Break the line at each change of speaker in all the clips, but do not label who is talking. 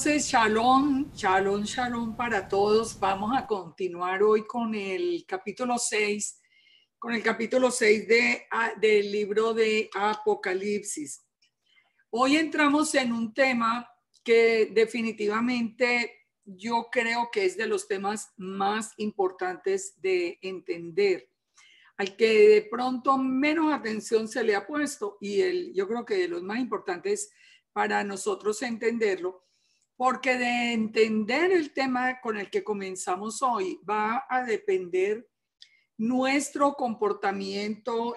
Entonces, shalom, shalom, shalom para todos. Vamos a continuar hoy con el capítulo 6, del libro de Apocalipsis. Hoy entramos en un tema que definitivamente yo creo que es de los temas más importantes de entender, al que de pronto menos atención se le ha puesto y yo creo que de los más importantes para nosotros entenderlo, porque de entender el tema con el que comenzamos hoy va a depender nuestro comportamiento,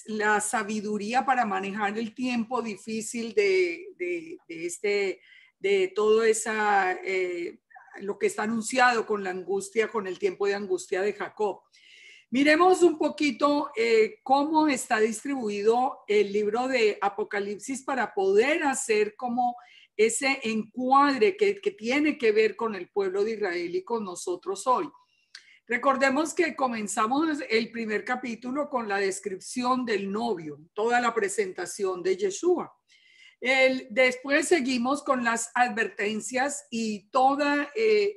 la sabiduría para manejar el tiempo difícil de todo lo que está anunciado con la angustia, con el tiempo de angustia de Jacob. Miremos un poquito cómo está distribuido el libro de Apocalipsis para poder hacer como ese encuadre que tiene que ver con el pueblo de Israel y con nosotros hoy. Recordemos que comenzamos el primer capítulo con la descripción del novio, toda la presentación de Yeshua. Después seguimos con las advertencias y toda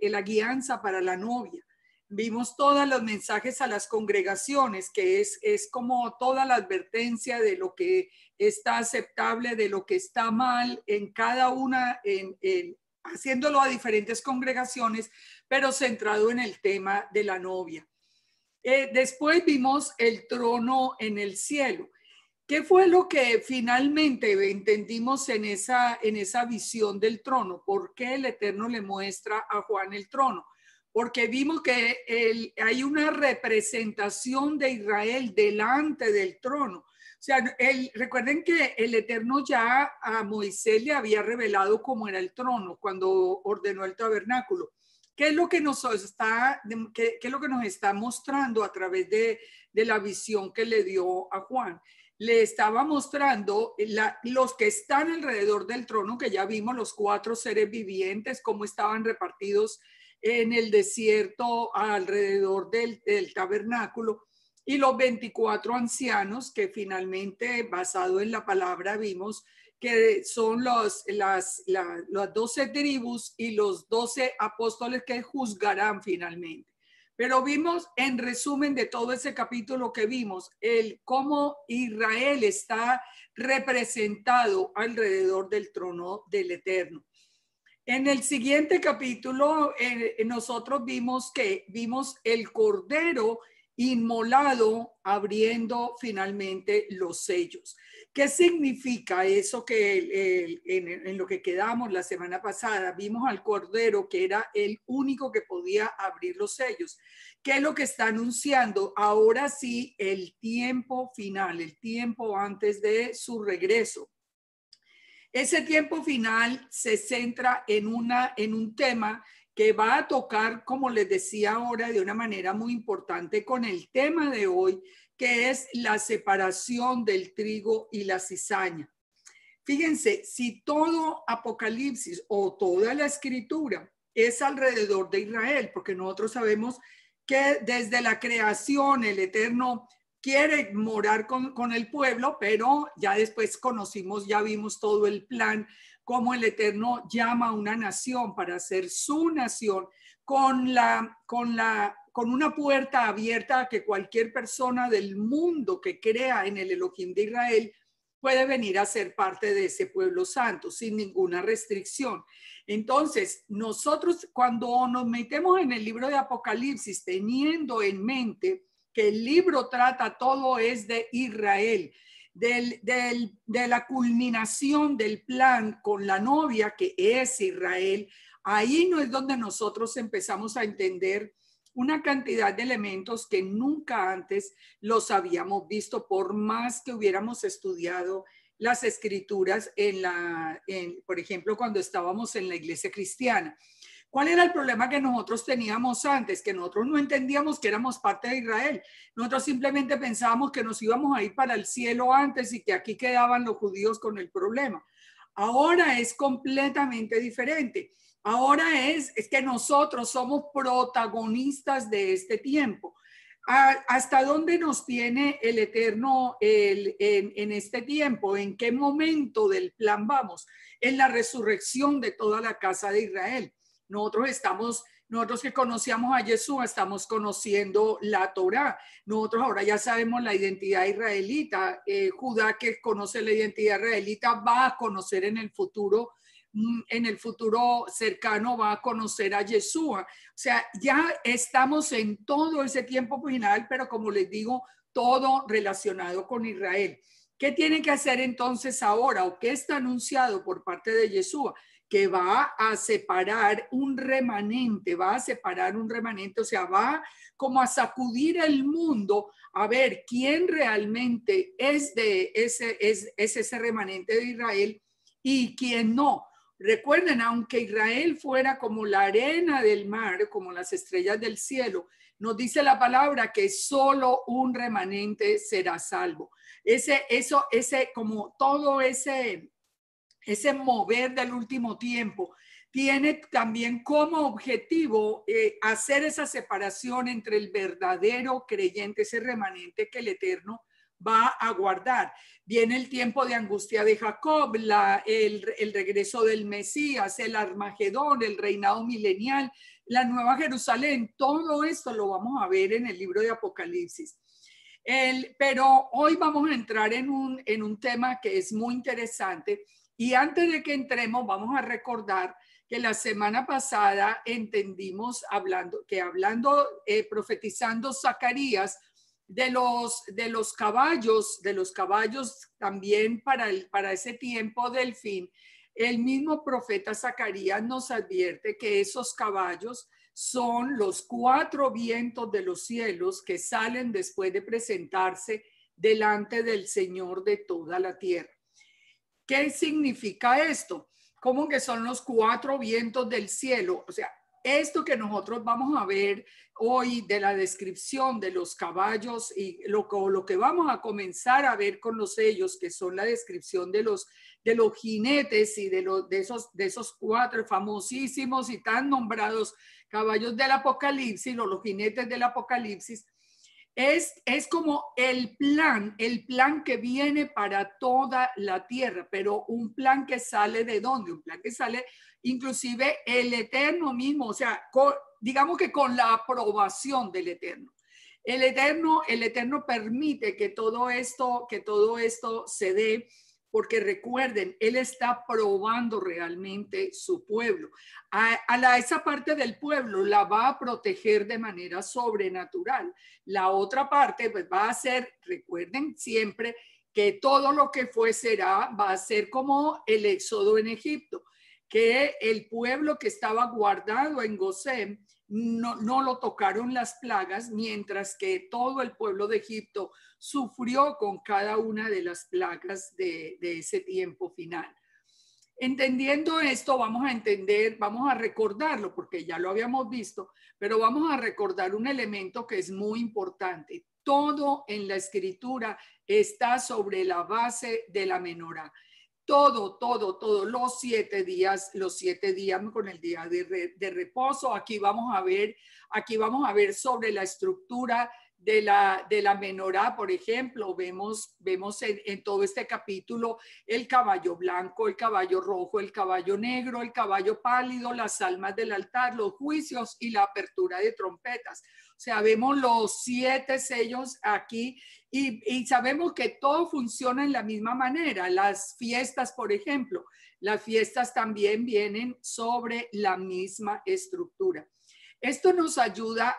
la guianza para la novia. Vimos todos los mensajes a las congregaciones, que es como toda la advertencia de lo que está aceptable, de lo que está mal en cada una, haciéndolo a diferentes congregaciones, pero centrado en el tema de la novia. Después vimos el trono en el cielo. ¿Qué fue lo que finalmente entendimos en esa visión del trono? ¿Por qué el Eterno le muestra a Juan el trono? Porque vimos que hay una representación de Israel delante del trono. O sea, recuerden que el Eterno ya a Moisés le había revelado cómo era el trono cuando ordenó el tabernáculo. ¿Qué es lo que nos está mostrando a través de la visión que le dio a Juan? Le estaba mostrando los que están alrededor del trono, que ya vimos los 4 seres vivientes, cómo estaban repartidos en el desierto alrededor del tabernáculo, y los 24 ancianos que finalmente, basado en la palabra, vimos que son las 12 tribus y los 12 apóstoles que juzgarán finalmente. Pero vimos en resumen de todo ese capítulo que vimos, cómo Israel está representado alrededor del trono del Eterno. En el siguiente capítulo, nosotros vimos el Cordero inmolado abriendo finalmente los sellos. ¿Qué significa eso que en lo que quedamos la semana pasada? Vimos al Cordero que era el único que podía abrir los sellos. ¿Qué es lo que está anunciando? Ahora sí, el tiempo final, el tiempo antes de su regreso. Ese tiempo final se centra en un tema que va a tocar, como les decía ahora, de una manera muy importante con el tema de hoy, que es la separación del trigo y la cizaña. Fíjense, si todo Apocalipsis o toda la escritura es alrededor de Israel, porque nosotros sabemos que desde la creación el Eterno quiere morar con el pueblo, pero ya después ya vimos todo el plan, cómo el Eterno llama a una nación para ser su nación, con una puerta abierta a que cualquier persona del mundo que crea en el Elohim de Israel puede venir a ser parte de ese pueblo santo sin ninguna restricción. Entonces, nosotros cuando nos metemos en el libro de Apocalipsis, teniendo en mente que el libro trata todo es de Israel, de la culminación del plan con la novia que es Israel, ahí no es donde nosotros empezamos a entender una cantidad de elementos que nunca antes los habíamos visto, por más que hubiéramos estudiado las escrituras por ejemplo, cuando estábamos en la iglesia cristiana. ¿Cuál era el problema que nosotros teníamos antes? Que nosotros no entendíamos que éramos parte de Israel. Nosotros simplemente pensábamos que nos íbamos a ir para el cielo antes y que aquí quedaban los judíos con el problema. Ahora es completamente diferente. Ahora es que nosotros somos protagonistas de este tiempo. ¿Hasta dónde nos tiene el Eterno en este tiempo? ¿En qué momento del plan vamos? En la resurrección de toda la casa de Israel. Nosotros que conocíamos a Jesús, estamos conociendo la Torá. Nosotros ahora ya sabemos la identidad israelita. Judá, que conoce la identidad israelita, va a conocer en el futuro cercano va a conocer a Yeshua. O sea, ya estamos en todo ese tiempo final, pero como les digo, todo relacionado con Israel. ¿Qué tiene que hacer entonces ahora o qué está anunciado por parte de Yeshua? Que va a separar un remanente, o sea, va como a sacudir el mundo a ver quién realmente es ese remanente de Israel y quién no. Recuerden, aunque Israel fuera como la arena del mar, como las estrellas del cielo, nos dice la palabra que solo un remanente será salvo. Como todo ese mover del último tiempo tiene también como objetivo hacer esa separación entre el verdadero creyente, ese remanente que el Eterno va a guardar. Viene el tiempo de angustia de Jacob, el regreso del Mesías, el Armagedón, el reinado milenial, la Nueva Jerusalén. Todo esto lo vamos a ver en el libro de Apocalipsis. Pero hoy vamos a entrar en un tema que es muy interesante. Y antes de que entremos, vamos a recordar que la semana pasada entendimos profetizando Zacarías de los caballos también para ese tiempo del fin. El mismo profeta Zacarías nos advierte que esos caballos son los 4 vientos de los cielos que salen después de presentarse delante del Señor de toda la tierra. ¿Qué significa esto? ¿Cómo que son los 4 vientos del cielo? O sea, esto que nosotros vamos a ver hoy de la descripción de los caballos y lo que vamos a comenzar a ver con los sellos, que son la descripción de los jinetes y de esos 4 famosísimos y tan nombrados caballos del Apocalipsis, o los jinetes del Apocalipsis, es como el plan que viene para toda la tierra, pero un plan que sale ¿de dónde? Un plan que sale inclusive el Eterno mismo, o sea, digamos que con la aprobación del Eterno. El Eterno permite que todo esto se dé, porque recuerden, Él está probando realmente su pueblo. Esa parte del pueblo la va a proteger de manera sobrenatural. La otra parte pues va a ser, recuerden siempre, que todo lo que fue será, va a ser como el éxodo en Egipto, que el pueblo que estaba guardado en Gosén no lo tocaron las plagas, mientras que todo el pueblo de Egipto sufrió con cada una de las plagas de ese tiempo final. Entendiendo esto, vamos a recordarlo, porque ya lo habíamos visto, pero vamos a recordar un elemento que es muy importante. Todo en la escritura está sobre la base de la menorá. Todo, los 7 días con el día de reposo. Aquí vamos a ver sobre la estructura de la menorá, por ejemplo. Vemos en todo este capítulo el caballo blanco, el caballo rojo, el caballo negro, el caballo pálido, las almas del altar, los juicios y la apertura de trompetas. O sea, vemos los 7 sellos aquí y sabemos que todo funciona en la misma manera. Las fiestas, por ejemplo, las fiestas también vienen sobre la misma estructura. Esto nos ayuda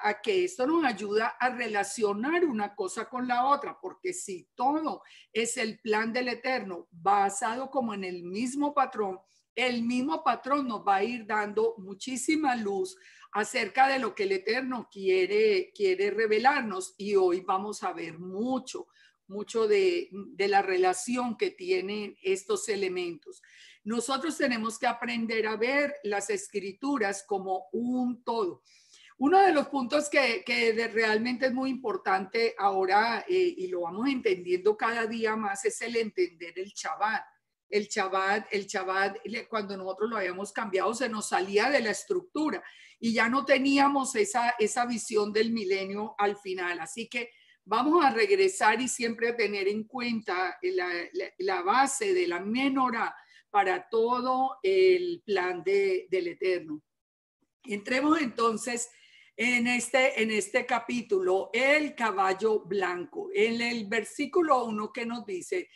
a relacionar una cosa con la otra, porque si todo es el plan del Eterno basado como en el mismo patrón nos va a ir dando muchísima luz acerca de lo que el Eterno quiere revelarnos. Y hoy vamos a ver mucho de la relación que tienen estos elementos. Nosotros tenemos que aprender a ver las escrituras como un todo. Uno de los puntos que realmente es muy importante ahora y lo vamos entendiendo cada día más es el entender el Shabbat. el Shabbat, cuando nosotros lo habíamos cambiado, se nos salía de la estructura y ya no teníamos esa visión del milenio al final. Así que vamos a regresar y siempre a tener en cuenta la base de la menorá para todo el plan del Eterno. Entremos entonces en este capítulo, el caballo blanco. En el versículo 1 que nos dice,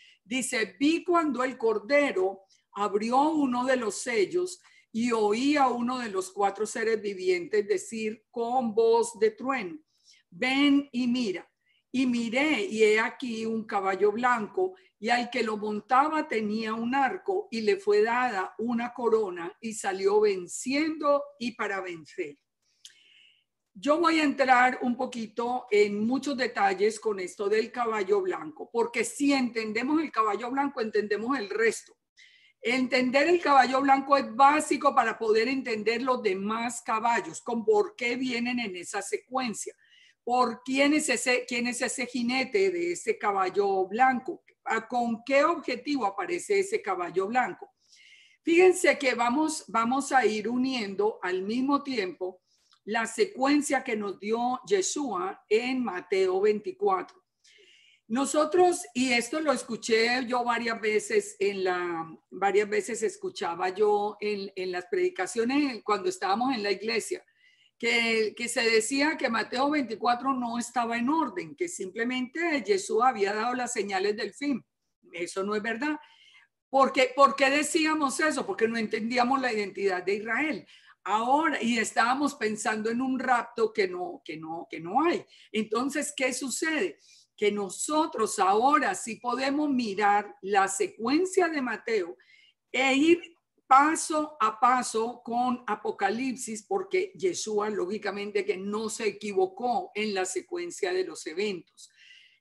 vi cuando el Cordero abrió uno de los sellos y oí a uno de los 4 seres vivientes decir con voz de trueno, ven y mira. Y miré, y he aquí un caballo blanco, y al que lo montaba tenía un arco, y le fue dada una corona, y salió venciendo y para vencer. Yo voy a entrar un poquito en muchos detalles con esto del caballo blanco, porque si entendemos el caballo blanco, entendemos el resto. Entender el caballo blanco es básico para poder entender los demás caballos, con por qué vienen en esa secuencia. ¿Por quién es ese jinete de ese caballo blanco? ¿Con qué objetivo aparece ese caballo blanco? Fíjense que vamos a ir uniendo al mismo tiempo la secuencia que nos dio Yeshua en Mateo 24. Nosotros, y esto lo escuché yo varias veces escuchaba yo en las predicaciones cuando estábamos en la iglesia, que se decía que Mateo 24 no estaba en orden, que simplemente Jesús había dado las señales del fin. Eso no es verdad. ¿Por qué decíamos eso? Porque no entendíamos la identidad de Israel. Ahora, y estábamos pensando en un rapto que no hay. Entonces, ¿qué sucede? Que nosotros ahora sí podemos mirar la secuencia de Mateo e ir paso a paso con Apocalipsis, porque Yeshua lógicamente que no se equivocó en la secuencia de los eventos.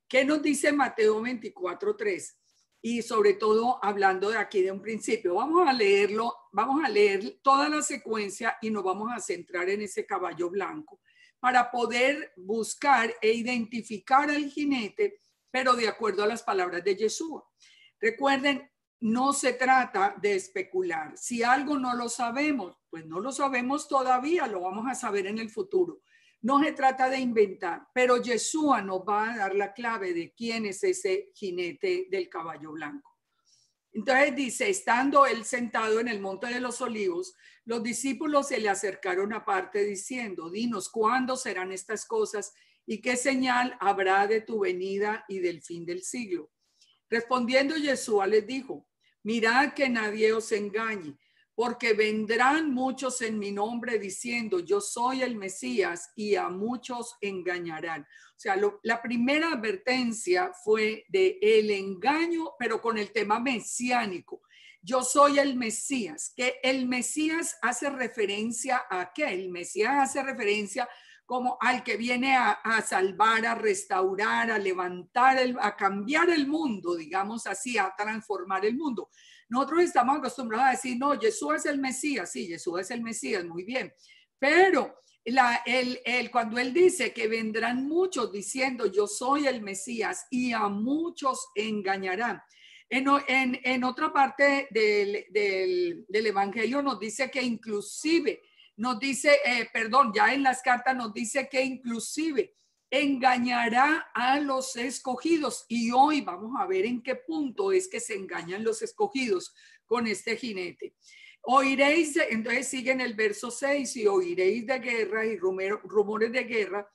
¿Qué nos dice Mateo 24:3? Y sobre todo hablando de aquí de un principio, vamos a leerlo, vamos a leer toda la secuencia y nos vamos a centrar en ese caballo blanco para poder buscar e identificar al jinete, pero de acuerdo a las palabras de Yeshua. Recuerden, no se trata de especular. Si algo no lo sabemos, pues no lo sabemos todavía, lo vamos a saber en el futuro. No se trata de inventar, pero Yeshua nos va a dar la clave de quién es ese jinete del caballo blanco. Entonces dice, estando él sentado en el monte de los olivos, los discípulos se le acercaron aparte diciendo, dinos, ¿cuándo serán estas cosas y qué señal habrá de tu venida y del fin del siglo? Respondiendo Yeshua les dijo, mirad que nadie os engañe, porque vendrán muchos en mi nombre diciendo, yo soy el Mesías, y a muchos engañarán. O sea, la primera advertencia fue de el engaño, pero con el tema mesiánico. Yo soy el Mesías, que el Mesías hace referencia a qué? El Mesías hace referencia como al que viene a salvar, a restaurar, a levantar, a cambiar el mundo, digamos así, a transformar el mundo. Nosotros estamos acostumbrados a decir, no, Jesús es el Mesías. Sí, Jesús es el Mesías, muy bien. Pero cuando él dice que vendrán muchos diciendo, yo soy el Mesías, y a muchos engañarán. En otra parte del Evangelio nos dice que inclusive, ya en las cartas nos dice que inclusive engañará a los escogidos. Y hoy vamos a ver en qué punto es que se engañan los escogidos con este jinete. Oiréis, entonces sigue en el verso 6, y oiréis de guerra y rumores de guerra.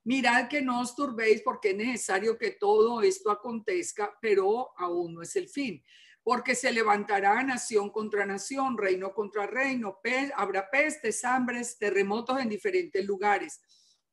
Mirad que no os turbéis, porque es necesario que todo esto acontezca, pero aún no es el fin. Porque se levantará nación contra nación, reino contra reino, habrá pestes, hambres, terremotos en diferentes lugares.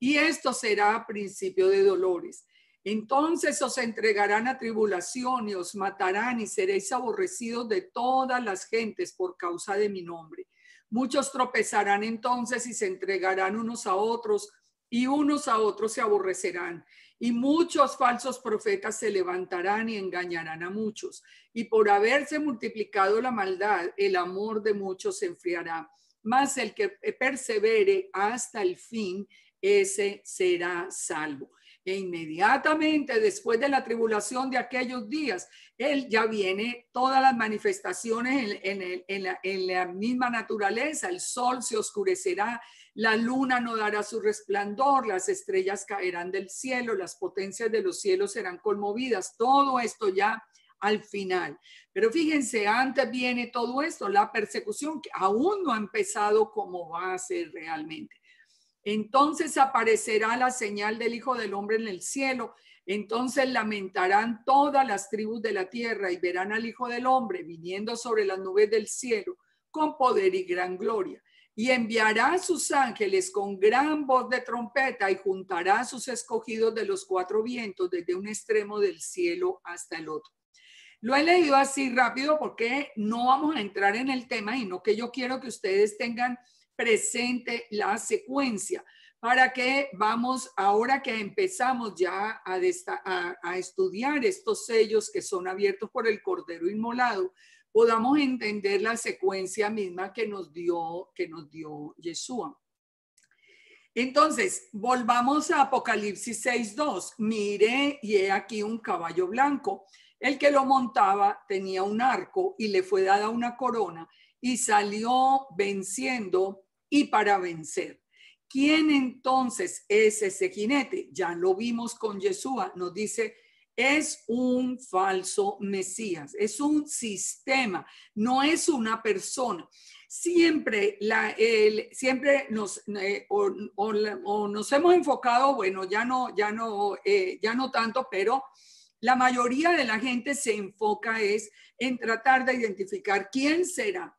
Y esto será principio de dolores. Entonces os entregarán a tribulación y os matarán y seréis aborrecidos de todas las gentes por causa de mi nombre. Muchos tropezarán entonces y se entregarán unos a otros y unos a otros se aborrecerán. Y muchos falsos profetas se levantarán y engañarán a muchos. Y por haberse multiplicado la maldad, el amor de muchos se enfriará. Mas el que persevere hasta el fin, ese será salvo. E inmediatamente después de la tribulación de aquellos días, él ya viene todas las manifestaciones en la misma naturaleza. El sol se oscurecerá, la luna no dará su resplandor, las estrellas caerán del cielo, las potencias de los cielos serán conmovidas. Todo esto ya al final. Pero fíjense, antes viene todo esto, la persecución que aún no ha empezado como va a ser realmente. Entonces aparecerá la señal del Hijo del Hombre en el cielo. Entonces lamentarán todas las tribus de la tierra y verán al Hijo del Hombre viniendo sobre las nubes del cielo con poder y gran gloria. Y enviará a sus ángeles con gran voz de trompeta y juntará a sus escogidos de los cuatro vientos desde un extremo del cielo hasta el otro. Lo he leído así rápido porque no vamos a entrar en el tema, sino que yo quiero que ustedes tengan presente la secuencia para que vamos, ahora que empezamos ya a estudiar estos sellos que son abiertos por el Cordero Inmolado, podamos entender la secuencia misma que nos dio Yeshua. Entonces, volvamos a Apocalipsis 6:2. Miré y he aquí un caballo blanco. El que lo montaba tenía un arco y le fue dada una corona y salió venciendo y para vencer. ¿Quién entonces es ese jinete? Ya lo vimos con Yeshua. Nos dice, es un falso Mesías, es un sistema, no es una persona. Siempre nos hemos enfocado, bueno, ya no tanto, pero la mayoría de la gente se enfoca en tratar de identificar quién será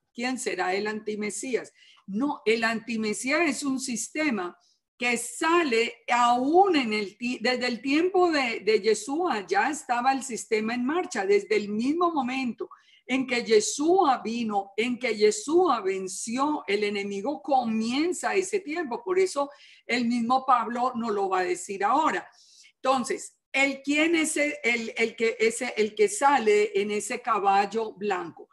el antimesías. No, el antimesías es un sistema que sale aún desde el tiempo de Yeshua, ya estaba el sistema en marcha, desde el mismo momento en que Yeshua vino, en que Yeshua venció el enemigo, comienza ese tiempo. Por eso el mismo Pablo nos lo va a decir ahora. Entonces, ¿quién es el que sale en ese caballo blanco?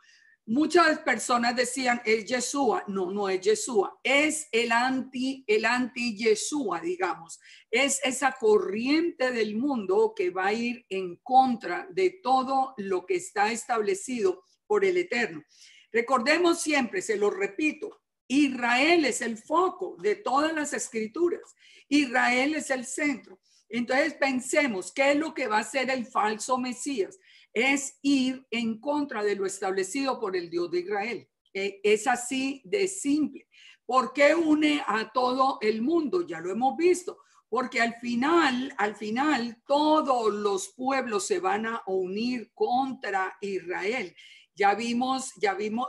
Muchas personas decían, es Yeshua. No, no es Yeshua. Es el anti-Yeshua, digamos. Es esa corriente del mundo que va a ir en contra de todo lo que está establecido por el Eterno. Recordemos siempre, se lo repito, Israel es el foco de todas las escrituras. Israel es el centro. Entonces pensemos, ¿qué es lo que va a hacer el falso Mesías? Es ir en contra de lo establecido por el Dios de Israel. Es así de simple. ¿Por qué une a todo el mundo? Ya lo hemos visto. Porque al final, todos los pueblos se van a unir contra Israel. Ya vimos,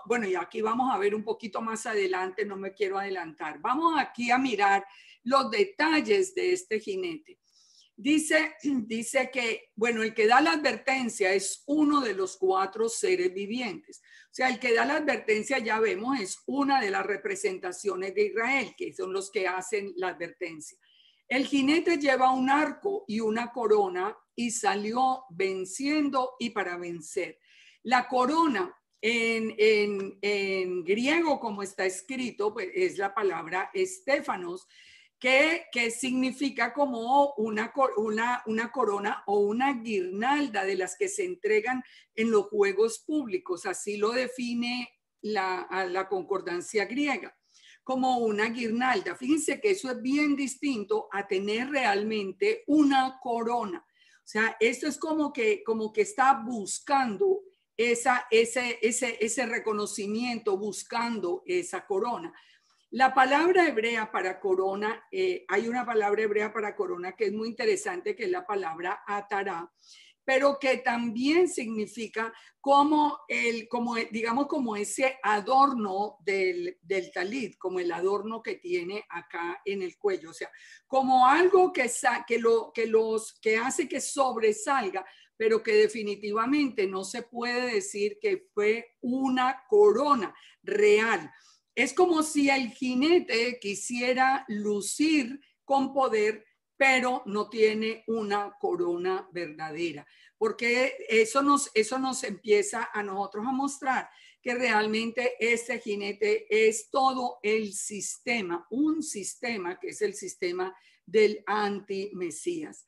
bueno, y aquí vamos a ver un poquito más adelante, no me quiero adelantar. Vamos aquí a mirar los detalles de este jinete. Dice que, bueno, el que da la advertencia es uno de los cuatro seres vivientes. O sea, el que da la advertencia, ya vemos, es una de las representaciones de Israel, que son los que hacen la advertencia. El jinete lleva un arco y una corona y salió venciendo y para vencer. La corona en griego, como está escrito, pues es la palabra estéfanos, que significa como una corona o una guirnalda de las que se entregan en los juegos públicos. Así lo define la concordancia griega, como una guirnalda. Fíjense que eso es bien distinto a tener realmente una corona. O sea, esto es como que está buscando ese reconocimiento, buscando esa corona. La palabra hebrea para corona, hay una palabra hebrea para corona que es muy interesante, que es la palabra atará, pero que también significa como ese adorno del talit, como el adorno que tiene acá en el cuello, o sea, como algo que hace que sobresalga, pero que definitivamente no se puede decir que fue una corona real. Es como si el jinete quisiera lucir con poder, pero no tiene una corona verdadera, porque eso nos empieza a nosotros a mostrar que realmente este jinete es todo el sistema, un sistema que es el sistema del anti-Mesías.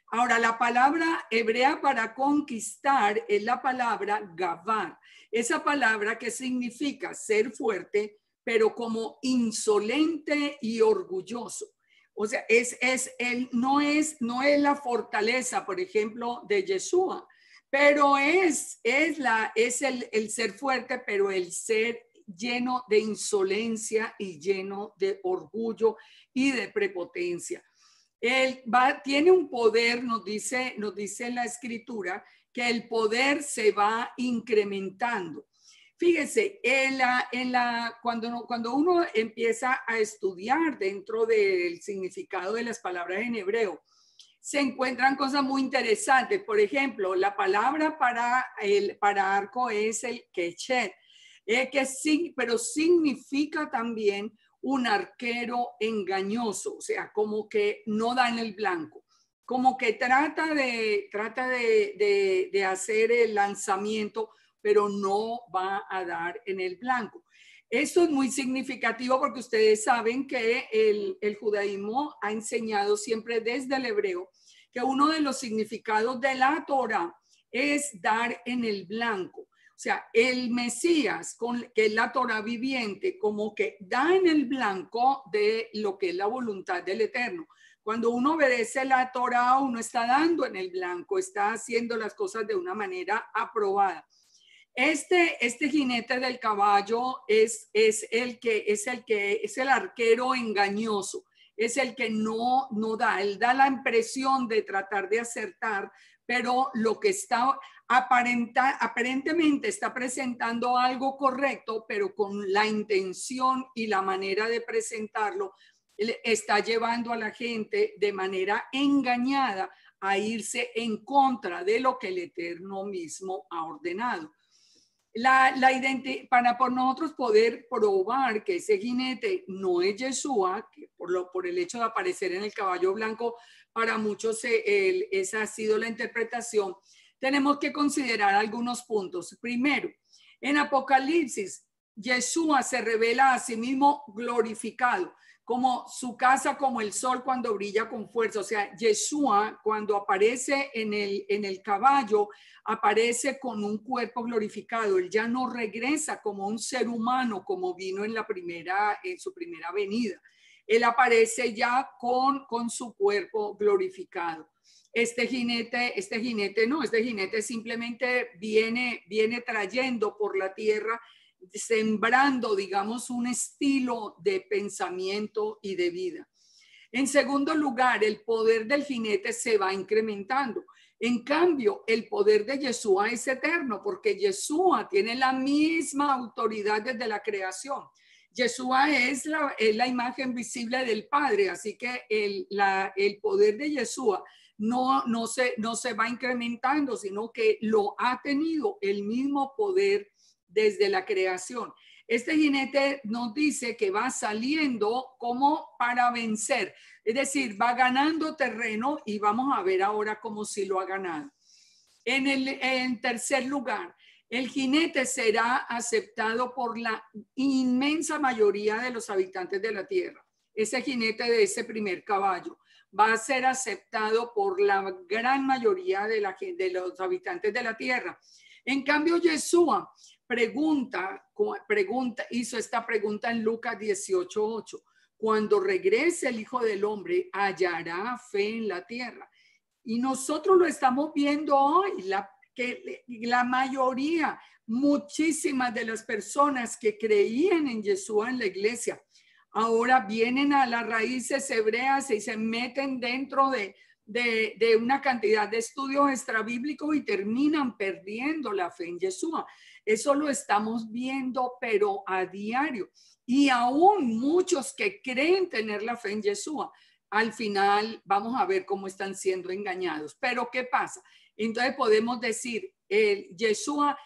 Ahora, la palabra hebrea para conquistar es la palabra gavar. Esa palabra que significa ser fuerte, pero como insolente y orgulloso. O sea, no es la fortaleza, por ejemplo, de Yeshua, pero es el ser fuerte, pero el ser lleno de insolencia y lleno de orgullo y de prepotencia. Él tiene un poder, nos dice en la escritura, que el poder se va incrementando. Fíjese, cuando uno empieza a estudiar dentro del significado de las palabras en hebreo, se encuentran cosas muy interesantes. Por ejemplo, la palabra para arco es el keshet, pero significa también un arquero engañoso, o sea, como que no da en el blanco, como que trata de hacer el lanzamiento, pero no va a dar en el blanco. Esto es muy significativo porque ustedes saben que el judaísmo ha enseñado siempre desde el hebreo que uno de los significados de la Torah es dar en el blanco. O sea, el Mesías, que es la Torah viviente, como que da en el blanco de lo que es la voluntad del Eterno. Cuando uno obedece la Torah, uno está dando en el blanco, está haciendo las cosas de una manera aprobada. Este jinete del caballo es el arquero engañoso, es el que no da, él da la impresión de tratar de acertar, pero lo que está aparentemente está presentando algo correcto, pero con la intención y la manera de presentarlo, está llevando a la gente de manera engañada a irse en contra de lo que el Eterno mismo ha ordenado. Para por nosotros poder probar que ese jinete no es Yeshua, que por el hecho de aparecer en el caballo blanco, para muchos esa ha sido la interpretación, tenemos que considerar algunos puntos. Primero, en Apocalipsis, Yeshua se revela a sí mismo glorificado, como su casa como el sol cuando brilla con fuerza. O sea, Yeshua cuando aparece en el caballo, aparece con un cuerpo glorificado. Él ya no regresa como un ser humano como vino en su primera venida. Él aparece ya con su cuerpo glorificado. Este jinete simplemente viene trayendo por la tierra, sembrando, digamos, un estilo de pensamiento y de vida. En segundo lugar, el poder del jinete se va incrementando. En cambio, el poder de Yeshua es eterno, porque Yeshua tiene la misma autoridad desde la creación. Yeshua es la imagen visible del Padre, así que el poder de Yeshua no se va incrementando, sino que lo ha tenido el mismo poder desde la creación. Este jinete nos dice que va saliendo como para vencer, es decir, va ganando terreno y vamos a ver ahora cómo sí lo ha ganado. En tercer lugar, el jinete será aceptado por la inmensa mayoría de los habitantes de la tierra. Ese jinete de ese primer caballo va a ser aceptado por la gran mayoría de los habitantes de la tierra. En cambio, Yeshua hizo esta pregunta en Lucas 18:8. Cuando regrese el Hijo del Hombre, ¿hallará fe en la tierra? Y nosotros lo estamos viendo hoy, que la mayoría, muchísimas de las personas que creían en Yeshua en la iglesia, ahora vienen a las raíces hebreas y se meten dentro de una cantidad de estudios extrabíblicos y terminan perdiendo la fe en Yeshua. Eso lo estamos viendo, pero a diario. Y aún muchos que creen tener la fe en Yeshua, al final vamos a ver cómo están siendo engañados. Pero ¿qué pasa? Entonces podemos decir, Yeshua,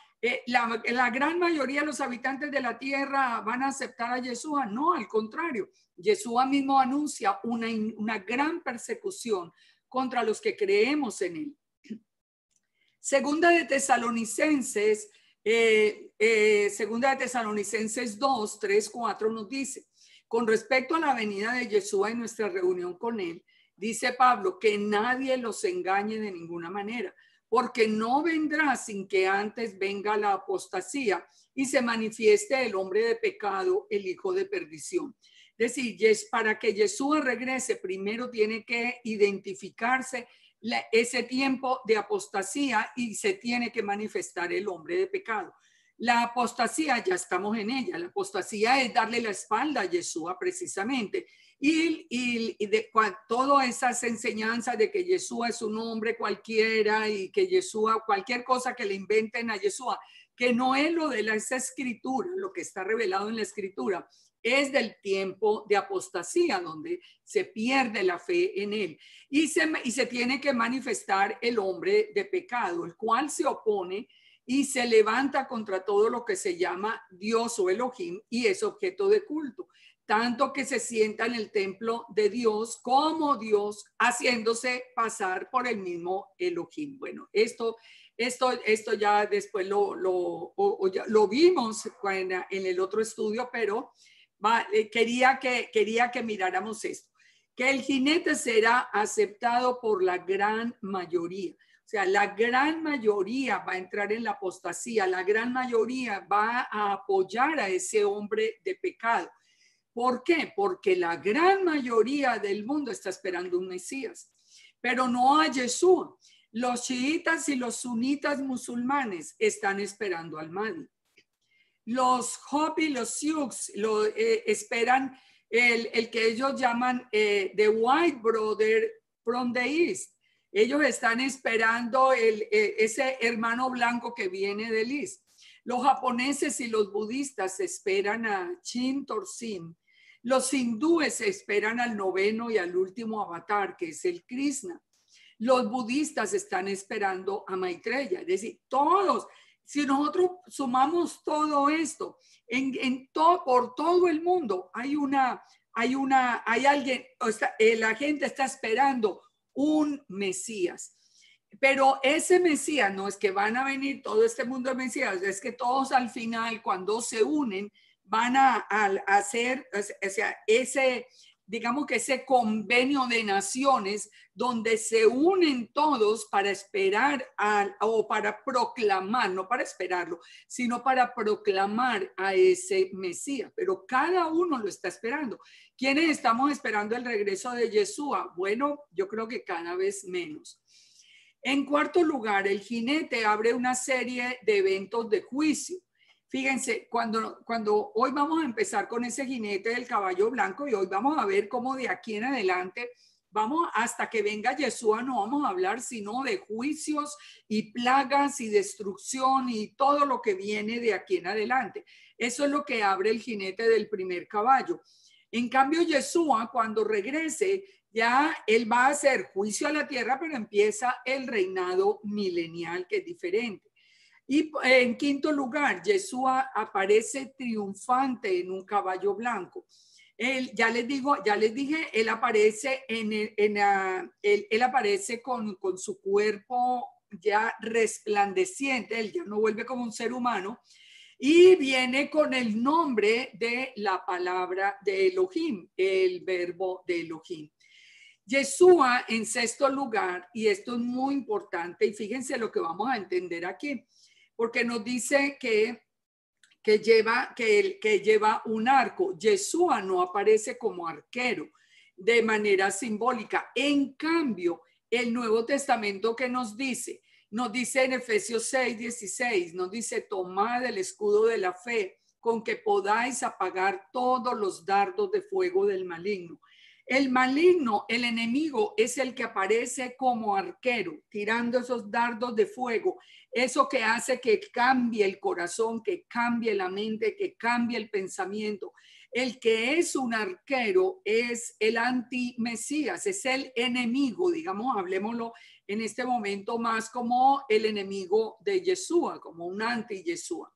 la gran mayoría de los habitantes de la tierra van a aceptar a Yeshua. No, al contrario, Yeshua mismo anuncia una gran persecución contra los que creemos en él. Segunda de Tesalonicenses 2, 3, 4 nos dice, con respecto a la venida de Yeshua y nuestra reunión con él, dice Pablo, que nadie los engañe de ninguna manera, porque no vendrá sin que antes venga la apostasía y se manifieste el hombre de pecado, el hijo de perdición. Es decir, para que Jesús regrese, primero tiene que identificarse ese tiempo de apostasía y se tiene que manifestar el hombre de pecado. La apostasía, ya estamos en ella, la apostasía es darle la espalda a Yeshua precisamente. Y todas esas enseñanzas de que Yeshua es un hombre cualquiera y que Yeshua, cualquier cosa que le inventen a Yeshua, que no es lo de esa escritura, lo que está revelado en la escritura, es del tiempo de apostasía, donde se pierde la fe en él. Y se tiene que manifestar el hombre de pecado, el cual se opone y se levanta contra todo lo que se llama Dios o Elohim y es objeto de culto. Tanto que se sienta en el templo de Dios como Dios, haciéndose pasar por el mismo Elohim. Bueno, esto ya después lo vimos en el otro estudio, pero quería que miráramos esto, que el jinete será aceptado por la gran mayoría. O sea, la gran mayoría va a entrar en la apostasía, la gran mayoría va a apoyar a ese hombre de pecado. ¿Por qué? Porque la gran mayoría del mundo está esperando un Mesías, pero no a Yeshua. Los chiitas y los sunitas musulmanes están esperando al Mahdi. Los Hopi, los Sioux esperan el que ellos llaman the White Brother from the East. Ellos están esperando ese hermano blanco que viene del East. Los japoneses y los budistas esperan a Chin Torsim. Los hindúes esperan al noveno y al último avatar, que es el Krishna. Los budistas están esperando a Maitreya. Es decir, todos, si nosotros sumamos todo esto, por todo el mundo hay alguien, la gente está esperando un Mesías. Pero ese Mesías no es que van a venir todo este mundo de Mesías, es que todos al final, cuando se unen, van a hacer, o sea, digamos que ese convenio de naciones donde se unen todos para esperar o para proclamar, no para esperarlo, sino para proclamar a ese Mesías. Pero cada uno lo está esperando. ¿Quiénes estamos esperando el regreso de Yeshua? Bueno, yo creo que cada vez menos. En cuarto lugar, el jinete abre una serie de eventos de juicio. Fíjense, cuando hoy vamos a empezar con ese jinete del caballo blanco y hoy vamos a ver cómo de aquí en adelante, hasta que venga Yeshua, no vamos a hablar sino de juicios y plagas y destrucción y todo lo que viene de aquí en adelante. Eso es lo que abre el jinete del primer caballo. En cambio, Yeshua, cuando regrese, ya él va a hacer juicio a la tierra, pero empieza el reinado milenial, que es diferente. Y en quinto lugar, Yeshua aparece triunfante en un caballo blanco. Ya les dije, él aparece él aparece con su cuerpo ya resplandeciente, él ya no vuelve como un ser humano y viene con el nombre de la palabra de Elohim, el verbo de Elohim. Yeshua en sexto lugar, y esto es muy importante, y fíjense lo que vamos a entender aquí, porque nos dice que lleva un arco. Yeshua no aparece como arquero de manera simbólica. En cambio, el Nuevo Testamento que nos dice en Efesios 6:16, nos dice: tomad el escudo de la fe con que podáis apagar todos los dardos de fuego del maligno. El maligno, el enemigo, es el que aparece como arquero, tirando esos dardos de fuego. Eso que hace que cambie el corazón, que cambie la mente, que cambie el pensamiento. El que es un arquero es el anti-Mesías, es el enemigo, digamos, hablemoslo en este momento más como el enemigo de Yeshua, como un anti-Yeshua.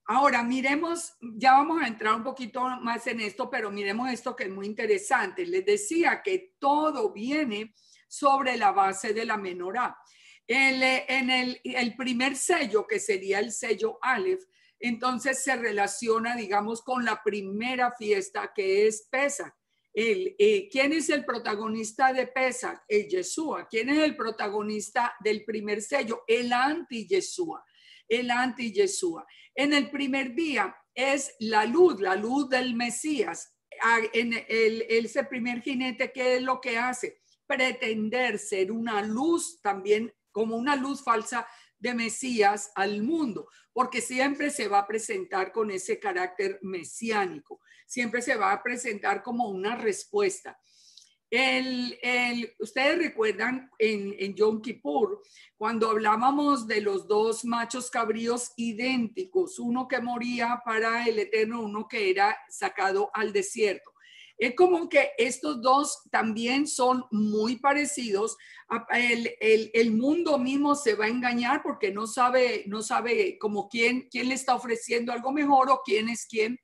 Ahora miremos, ya vamos a entrar un poquito más en esto, pero miremos esto que es muy interesante. Les decía que todo viene sobre la base de la menorá. En el primer sello, que sería el sello Aleph, entonces se relaciona, digamos, con la primera fiesta, que es Pesach. ¿Quién es el protagonista de Pesach? El Yeshua. ¿Quién es el protagonista del primer sello? El anti-Yeshua. El anti-Yeshua. En el primer día es la luz del Mesías. Ese primer jinete, ¿qué es lo que hace? Pretender ser una luz también, como una luz falsa de Mesías al mundo, porque siempre se va a presentar con ese carácter mesiánico, siempre se va a presentar como una respuesta. Ustedes recuerdan en Yom Kippur, cuando hablábamos de los dos machos cabríos idénticos, uno que moría para el Eterno, uno que era sacado al desierto. Es como que estos dos también son muy parecidos. El mundo mismo se va a engañar porque no sabe como quién le está ofreciendo algo mejor o quién es quién.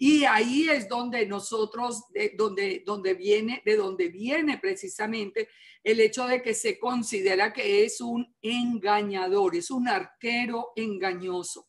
Y ahí es donde nosotros, de donde viene precisamente el hecho de que se considera que es un engañador, es un arquero engañoso.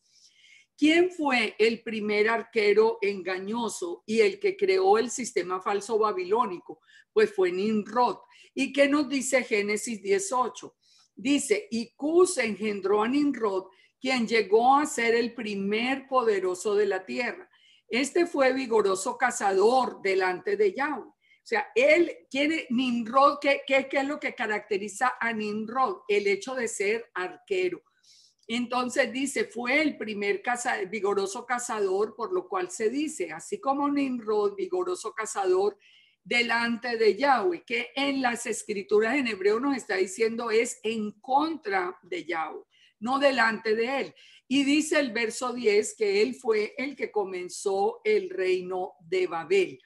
¿Quién fue el primer arquero engañoso y el que creó el sistema falso babilónico? Pues fue Nimrod. ¿Y qué nos dice Génesis 18? Dice, y Cus engendró a Nimrod, quien llegó a ser el primer poderoso de la tierra. Este fue vigoroso cazador delante de Yahweh. O sea, él quiere Nimrod. ¿Qué es lo que caracteriza a Nimrod? El hecho de ser arquero. Entonces dice, fue el primer vigoroso cazador, por lo cual se dice, así como Nimrod, vigoroso cazador delante de Yahweh, que en las escrituras en hebreo nos está diciendo es en contra de Yahweh, no delante de él. Y dice el verso 10 que él fue el que comenzó el reino de Babel.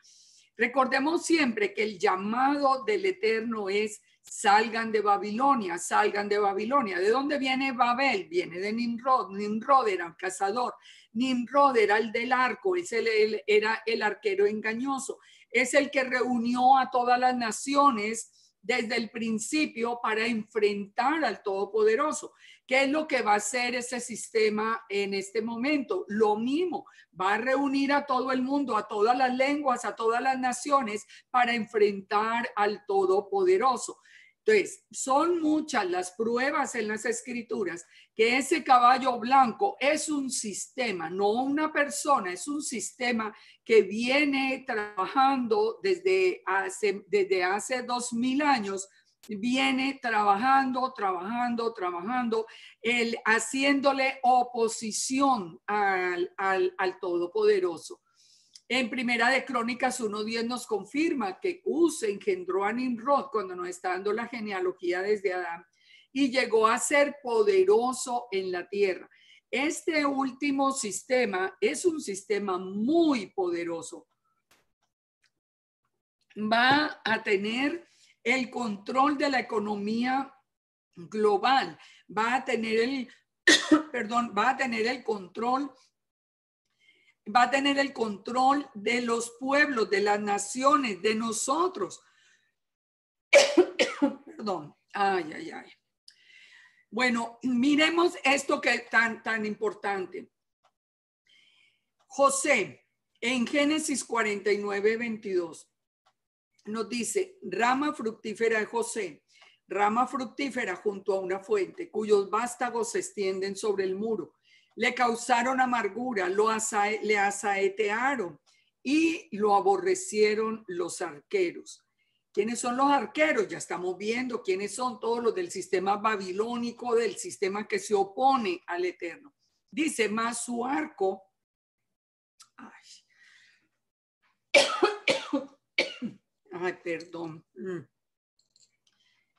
Recordemos siempre que el llamado del Eterno es salgan de Babilonia, salgan de Babilonia. ¿De dónde viene Babel? Viene de Nimrod. Nimrod era un cazador. Nimrod era el del arco, era el arquero engañoso. Es el que reunió a todas las naciones desde el principio para enfrentar al Todopoderoso. ¿Qué es lo que va a hacer ese sistema en este momento? Lo mismo, va a reunir a todo el mundo, a todas las lenguas, a todas las naciones para enfrentar al Todopoderoso. Entonces, son muchas las pruebas en las escrituras que ese caballo blanco es un sistema, no una persona, es un sistema que viene trabajando desde hace 2000 años, viene trabajando, haciéndole oposición al Todopoderoso. En Primera de Crónicas 1:10 nos confirma que Cus engendró a Nimrod cuando nos está dando la genealogía desde Adán y llegó a ser poderoso en la tierra. Este último sistema es un sistema muy poderoso. Va a tener el control de la economía global, va a tener el control de los pueblos, de las naciones, de nosotros. Perdón. Ay. Bueno, miremos esto que es tan importante. José, en Génesis 49:22, nos dice, rama fructífera de José, rama fructífera junto a una fuente, cuyos vástagos se extienden sobre el muro. Le causaron amargura, le asaetearon y lo aborrecieron los arqueros. ¿Quiénes son los arqueros? Ya estamos viendo quiénes son todos los del sistema babilónico, del sistema que se opone al Eterno. Dice, más su arco. Ay, perdón.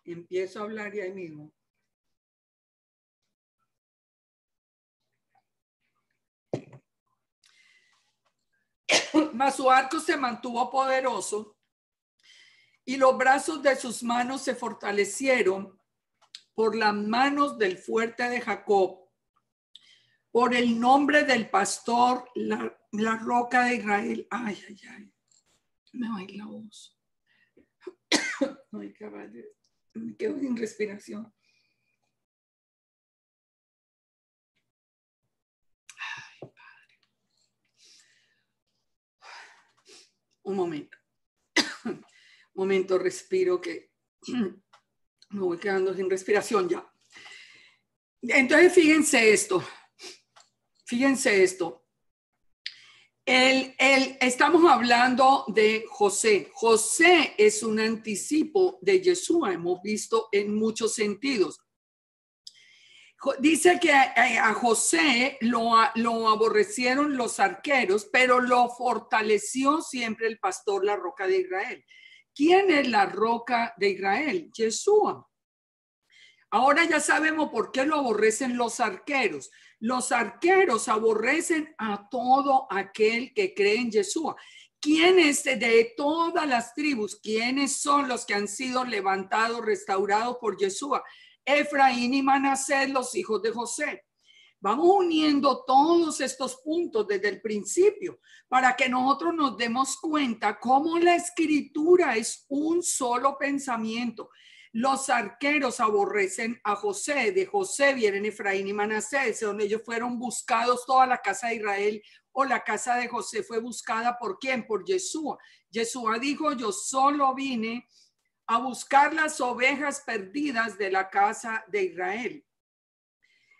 Empiezo a hablar y ahí mismo. Mas su arco se mantuvo poderoso y los brazos de sus manos se fortalecieron por las manos del fuerte de Jacob, por el nombre del pastor, la roca de Israel. Ay. Me va a ir la voz. Ay, caballo. Me quedo sin respiración. Ay, padre. Un momento. Momento, respiro que me voy quedando sin respiración ya. Entonces, fíjense esto. Estamos hablando de José. José es un anticipo de Yeshua, hemos visto en muchos sentidos. Dice que a José lo aborrecieron los arqueros, pero lo fortaleció siempre el pastor, la roca de Israel. ¿Quién es la roca de Israel? Yeshua. Ahora ya sabemos por qué lo aborrecen los arqueros. Los arqueros aborrecen a todo aquel que cree en Yeshua. ¿Quiénes de todas las tribus? ¿Quiénes son los que han sido levantados, restaurados por Yeshua? Efraín y Manasés, los hijos de José. Vamos uniendo todos estos puntos desde el principio para que nosotros nos demos cuenta cómo la escritura es un solo pensamiento. Los arqueros aborrecen a José, de José vienen Efraín y Manasés, donde ellos fueron buscados, toda la casa de Israel o la casa de José fue buscada ¿por quién? Por Yeshua. Yeshua dijo, yo solo vine a buscar las ovejas perdidas de la casa de Israel.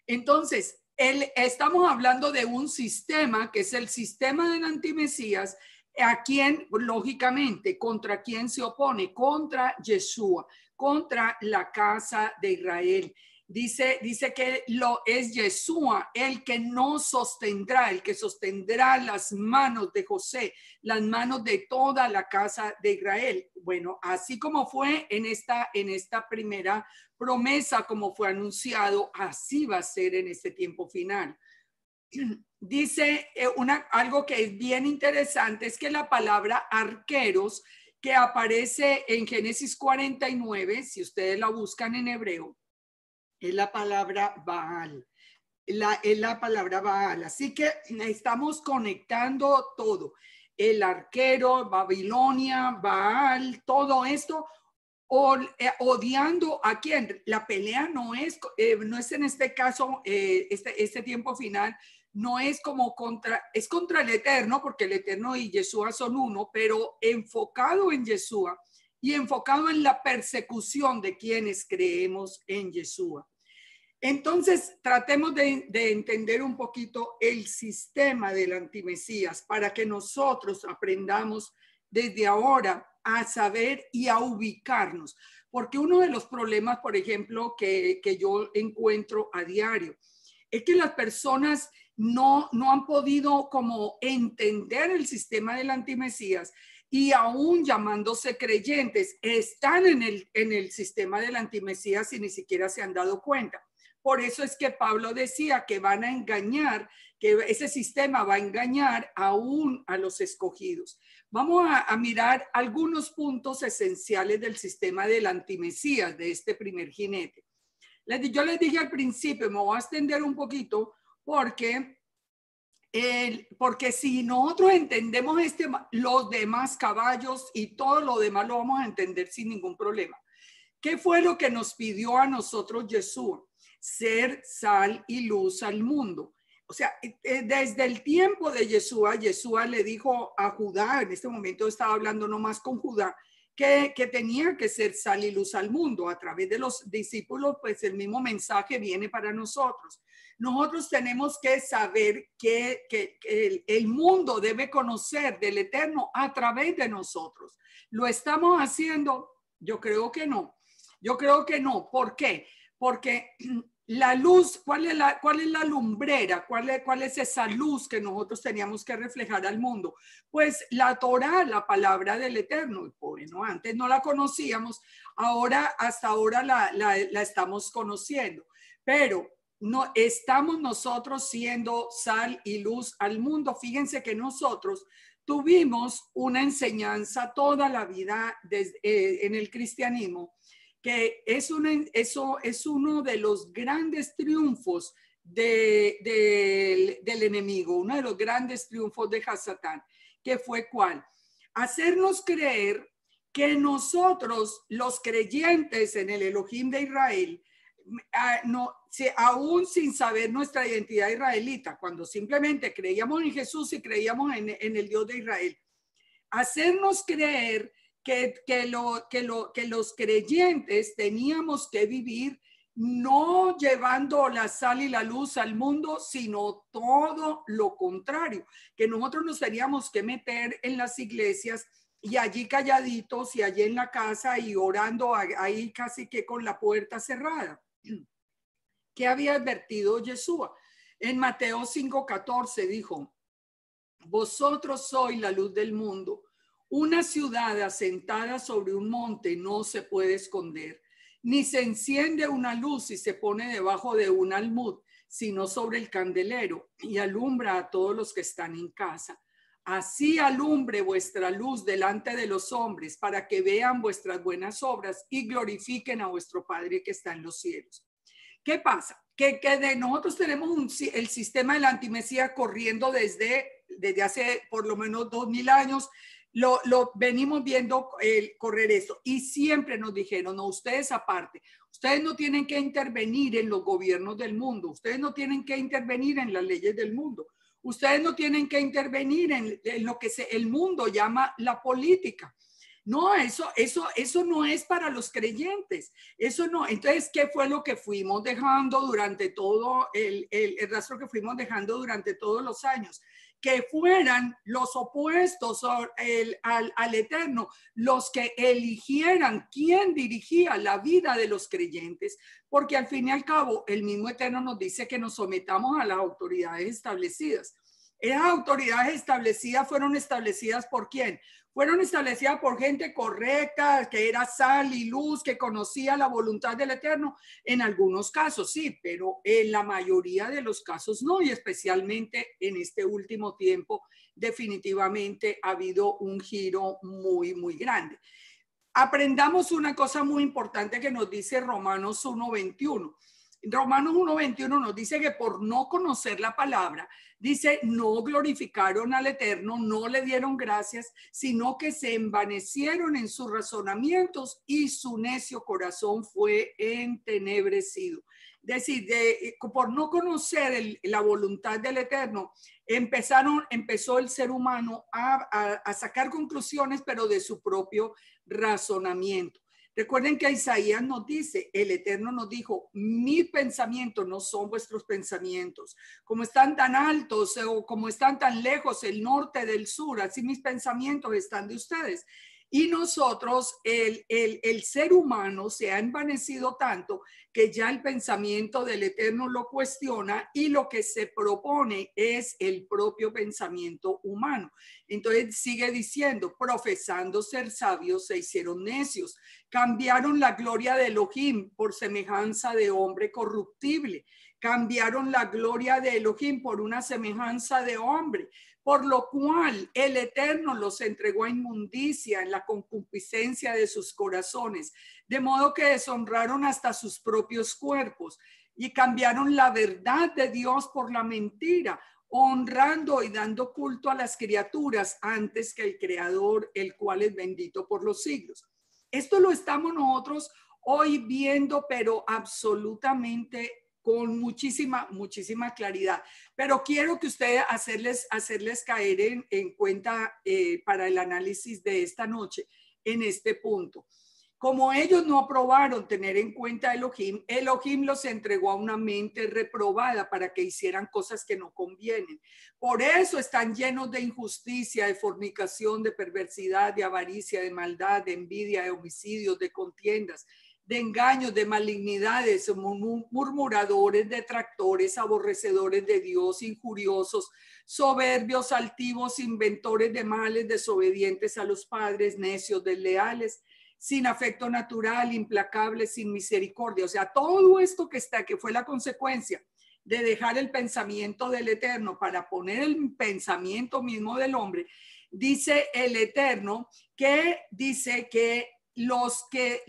Entonces, estamos hablando de un sistema que es el sistema del antimesías, a quien, lógicamente, contra quién se opone, contra Yeshua, contra la casa de Israel. Dice que es Yeshua el que nos sostendrá, el que sostendrá las manos de José, las manos de toda la casa de Israel. Bueno, así como fue en esta primera promesa, como fue anunciado, así va a ser en este tiempo final. Dice algo que es bien interesante, es que la palabra arqueros que aparece en Génesis 49, si ustedes la buscan en hebreo, es la palabra Baal. Es la palabra Baal. Así que estamos conectando todo. El arquero, Babilonia, Baal, todo esto, odiando a quién. La pelea no es en este caso, este tiempo final, no es como contra el Eterno, porque el Eterno y Yeshua son uno, pero enfocado en Yeshua y enfocado en la persecución de quienes creemos en Yeshua. Entonces, tratemos de entender un poquito el sistema del antimesías para que nosotros aprendamos desde ahora a saber y a ubicarnos. Porque uno de los problemas, por ejemplo, que yo encuentro a diario, es que las personas no han podido como entender el sistema del antimesías y aún llamándose creyentes, están en el sistema del antimesías y ni siquiera se han dado cuenta. Por eso es que Pablo decía que van a engañar, que ese sistema va a engañar aún a los escogidos. Vamos a mirar algunos puntos esenciales del sistema del antimesías, de este primer jinete. Yo les dije al principio, me voy a extender un poquito porque si nosotros entendemos los demás caballos y todo lo demás lo vamos a entender sin ningún problema. ¿Qué fue lo que nos pidió a nosotros Yeshua? Ser sal y luz al mundo. O sea, desde el tiempo de Yeshua le dijo a Judá, en este momento estaba hablando nomás con Judá, que tenía que ser sal y luz al mundo. A través de los discípulos, pues el mismo mensaje viene para nosotros. Nosotros tenemos que saber que el mundo debe conocer del Eterno a través de nosotros. ¿Lo estamos haciendo? Yo creo que no. ¿Por qué? Porque la luz, ¿cuál es la lumbrera? ¿Cuál es esa luz que nosotros teníamos que reflejar al mundo? Pues la Torá, la palabra del Eterno. Bueno, antes no la conocíamos, hasta ahora la estamos conociendo. Pero no estamos nosotros siendo sal y luz al mundo. Fíjense que nosotros tuvimos una enseñanza toda la vida en el cristianismo, que eso es uno de los grandes triunfos del enemigo, uno de los grandes triunfos de Hasatán, que fue ¿cuál? Hacernos creer que nosotros, los creyentes en el Elohim de Israel, aún sin saber nuestra identidad israelita, cuando simplemente creíamos en Jesús y creíamos en el Dios de Israel, hacernos creer que los creyentes teníamos que vivir no llevando la sal y la luz al mundo, sino todo lo contrario, que nosotros nos teníamos que meter en las iglesias y allí calladitos y allí en la casa y orando ahí casi que con la puerta cerrada. ¿Qué había advertido Yeshua? En Mateo 5:14 dijo: vosotros sois la luz del mundo. Una ciudad asentada sobre un monte no se puede esconder, ni se enciende una luz y se pone debajo de un almud, sino sobre el candelero, y alumbra a todos los que están en casa. Así alumbre vuestra luz delante de los hombres, para que vean vuestras buenas obras y glorifiquen a vuestro Padre que está en los cielos. ¿Qué pasa? Que de nosotros tenemos el sistema de la antimesía corriendo desde hace por lo menos 2000 años. Lo venimos viendo correr esto, y siempre nos dijeron: no, ustedes aparte, ustedes no tienen que intervenir en los gobiernos del mundo, ustedes no tienen que intervenir en las leyes del mundo, ustedes no tienen que intervenir en lo que el mundo llama la política. No, eso no es para los creyentes. Eso no. Entonces, ¿qué fue lo que fuimos dejando durante todo el rastro que fuimos dejando durante todos los años? Que fueran los opuestos al Eterno los que eligieran quién dirigía la vida de los creyentes, porque al fin y al cabo el mismo Eterno nos dice que nos sometamos a las autoridades establecidas. Esas autoridades establecidas fueron establecidas ¿por quién? Fueron establecidas por gente correcta, que era sal y luz, que conocía la voluntad del Eterno. En algunos casos sí, pero en la mayoría de los casos no, y especialmente en este último tiempo definitivamente ha habido un giro muy, muy grande. Aprendamos una cosa muy importante que nos dice Romanos 1:21. Romanos 1:21 nos dice que por no conocer la palabra, dice, no glorificaron al Eterno, no le dieron gracias, sino que se envanecieron en sus razonamientos y su necio corazón fue entenebrecido. Es decir, por no conocer la voluntad del Eterno, empezó el ser humano a sacar conclusiones, pero de su propio razonamiento. Recuerden que Isaías nos dice, el Eterno nos dijo, mis pensamientos no son vuestros pensamientos. Como están tan altos o como están tan lejos el norte del sur, así mis pensamientos están de ustedes. Y nosotros, el ser humano se ha envanecido tanto que ya el pensamiento del Eterno lo cuestiona y lo que se propone es el propio pensamiento humano. Entonces sigue diciendo, profesando ser sabios, se hicieron necios, cambiaron la gloria de Elohim por semejanza de hombre corruptible, cambiaron la gloria de Elohim por una semejanza de hombre, por lo cual el Eterno los entregó a inmundicia en la concupiscencia de sus corazones, de modo que deshonraron hasta sus propios cuerpos y cambiaron la verdad de Dios por la mentira, honrando y dando culto a las criaturas antes que el Creador, el cual es bendito por los siglos. Esto lo estamos nosotros hoy viendo, pero absolutamente con muchísima claridad. Pero quiero que ustedes hacerles caer en cuenta para el análisis de esta noche en este punto. Como ellos no aprobaron tener en cuenta a Elohim, Elohim los entregó a una mente reprobada para que hicieran cosas que no convienen. Por eso están llenos de injusticia, de fornicación, de perversidad, de avaricia, de maldad, de envidia, de homicidios, de contiendas, de engaños, de malignidades, murmuradores, detractores, aborrecedores de Dios, injuriosos, soberbios, altivos, inventores de males, desobedientes a los padres, necios, desleales, sin afecto natural, implacables, sin misericordia. O sea, todo esto que fue la consecuencia de dejar el pensamiento del Eterno para poner el pensamiento mismo del hombre, dice el Eterno que dice que los que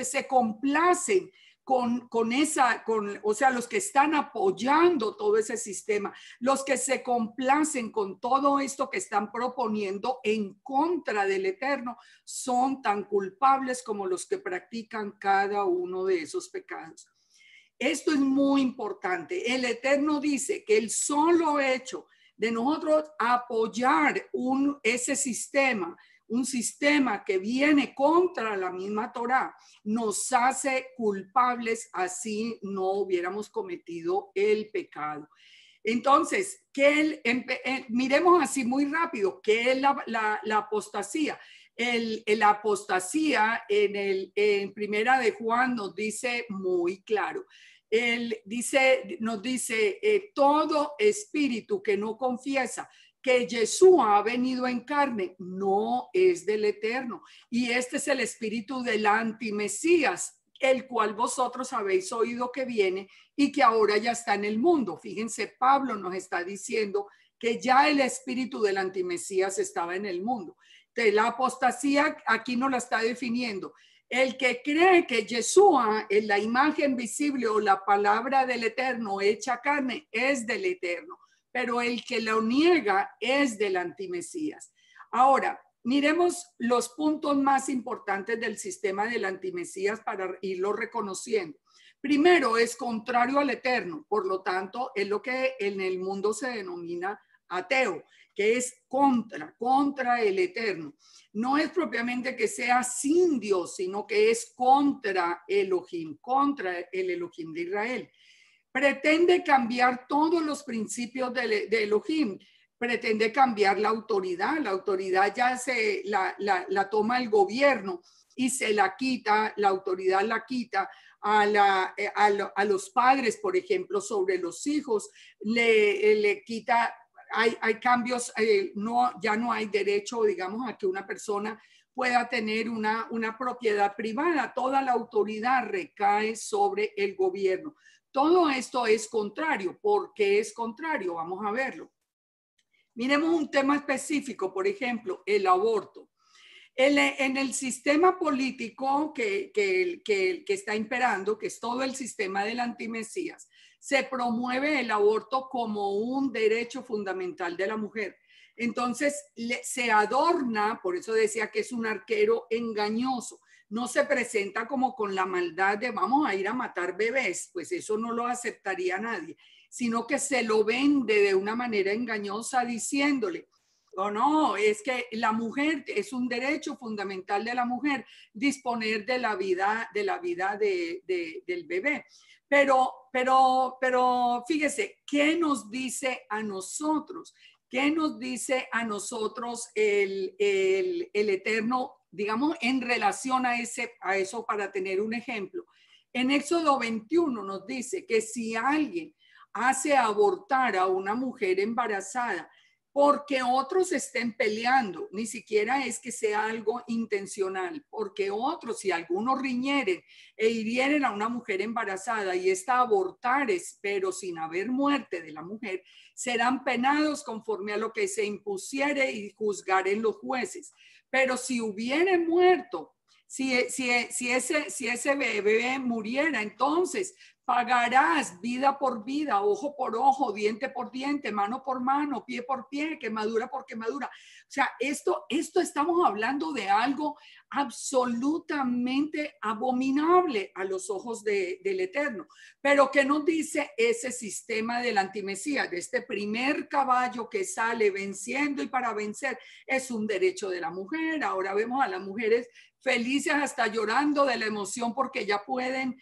se complacen o sea, los que están apoyando todo ese sistema, los que se complacen con todo esto que están proponiendo en contra del Eterno, son tan culpables como los que practican cada uno de esos pecados. Esto es muy importante. El Eterno dice que el solo hecho de nosotros apoyar ese sistema un sistema que viene contra la misma Torá, nos hace culpables, así no hubiéramos cometido el pecado. Entonces, miremos así muy rápido, ¿qué es la apostasía? La apostasía en Primera de Juan nos dice muy claro. Nos dice, todo espíritu que no confiesa que Yeshua ha venido en carne no es del Eterno. Y este es el espíritu del antimesías, el cual vosotros habéis oído que viene y que ahora ya está en el mundo. Fíjense, Pablo nos está diciendo que ya el espíritu del antimesías estaba en el mundo. Entonces, la apostasía aquí no la está definiendo. El que cree que Yeshua es la imagen visible o la palabra del Eterno hecha carne es del Eterno, pero el que lo niega es del antimesías. Ahora, miremos los puntos más importantes del sistema del antimesías para irlo reconociendo. Primero, es contrario al Eterno, por lo tanto, es lo que en el mundo se denomina ateo, que es contra el Eterno. No es propiamente que sea sin Dios, sino que es contra Elohim, contra el Elohim de Israel. Pretende cambiar todos los principios de Elohim, pretende cambiar la autoridad ya la toma el gobierno y se la quita, la autoridad la quita a los padres, por ejemplo, sobre los hijos, le quita. Hay cambios, ya no hay derecho, digamos, a que una persona pueda tener una propiedad privada. Toda la autoridad recae sobre el gobierno. Todo esto es contrario. ¿Por qué es contrario? Vamos a verlo. Miremos un tema específico, por ejemplo, el aborto. En el sistema político que está imperando, que es todo el sistema del antimesías, se promueve el aborto como un derecho fundamental de la mujer. Entonces se adorna, por eso decía que es un arquero engañoso. No se presenta como con la maldad de vamos a ir a matar bebés, pues eso no lo aceptaría nadie, sino que se lo vende de una manera engañosa diciéndole, o no, es que la mujer es un derecho fundamental de la mujer disponer de la vida del bebé. Pero fíjese, ¿qué nos dice a nosotros? ¿Qué nos dice a nosotros el Eterno, digamos, en relación a eso para tener un ejemplo? En Éxodo 21 nos dice que si alguien hace abortar a una mujer embarazada, porque otros estén peleando, ni siquiera es que sea algo intencional, porque otros, si algunos riñeren e hirieren a una mujer embarazada y esta abortares, pero sin haber muerte de la mujer, serán penados conforme a lo que se impusiere y juzgaren los jueces. Pero si hubiere muerto, si ese bebé muriera, entonces pagarás vida por vida, ojo por ojo, diente por diente, mano por mano, pie por pie, quemadura por quemadura. O sea, esto estamos hablando de algo absolutamente abominable a los ojos del Eterno. Pero ¿qué nos dice ese sistema del antimesías? De este primer caballo que sale venciendo y para vencer es un derecho de la mujer. Ahora vemos a las mujeres felices hasta llorando de la emoción porque ya pueden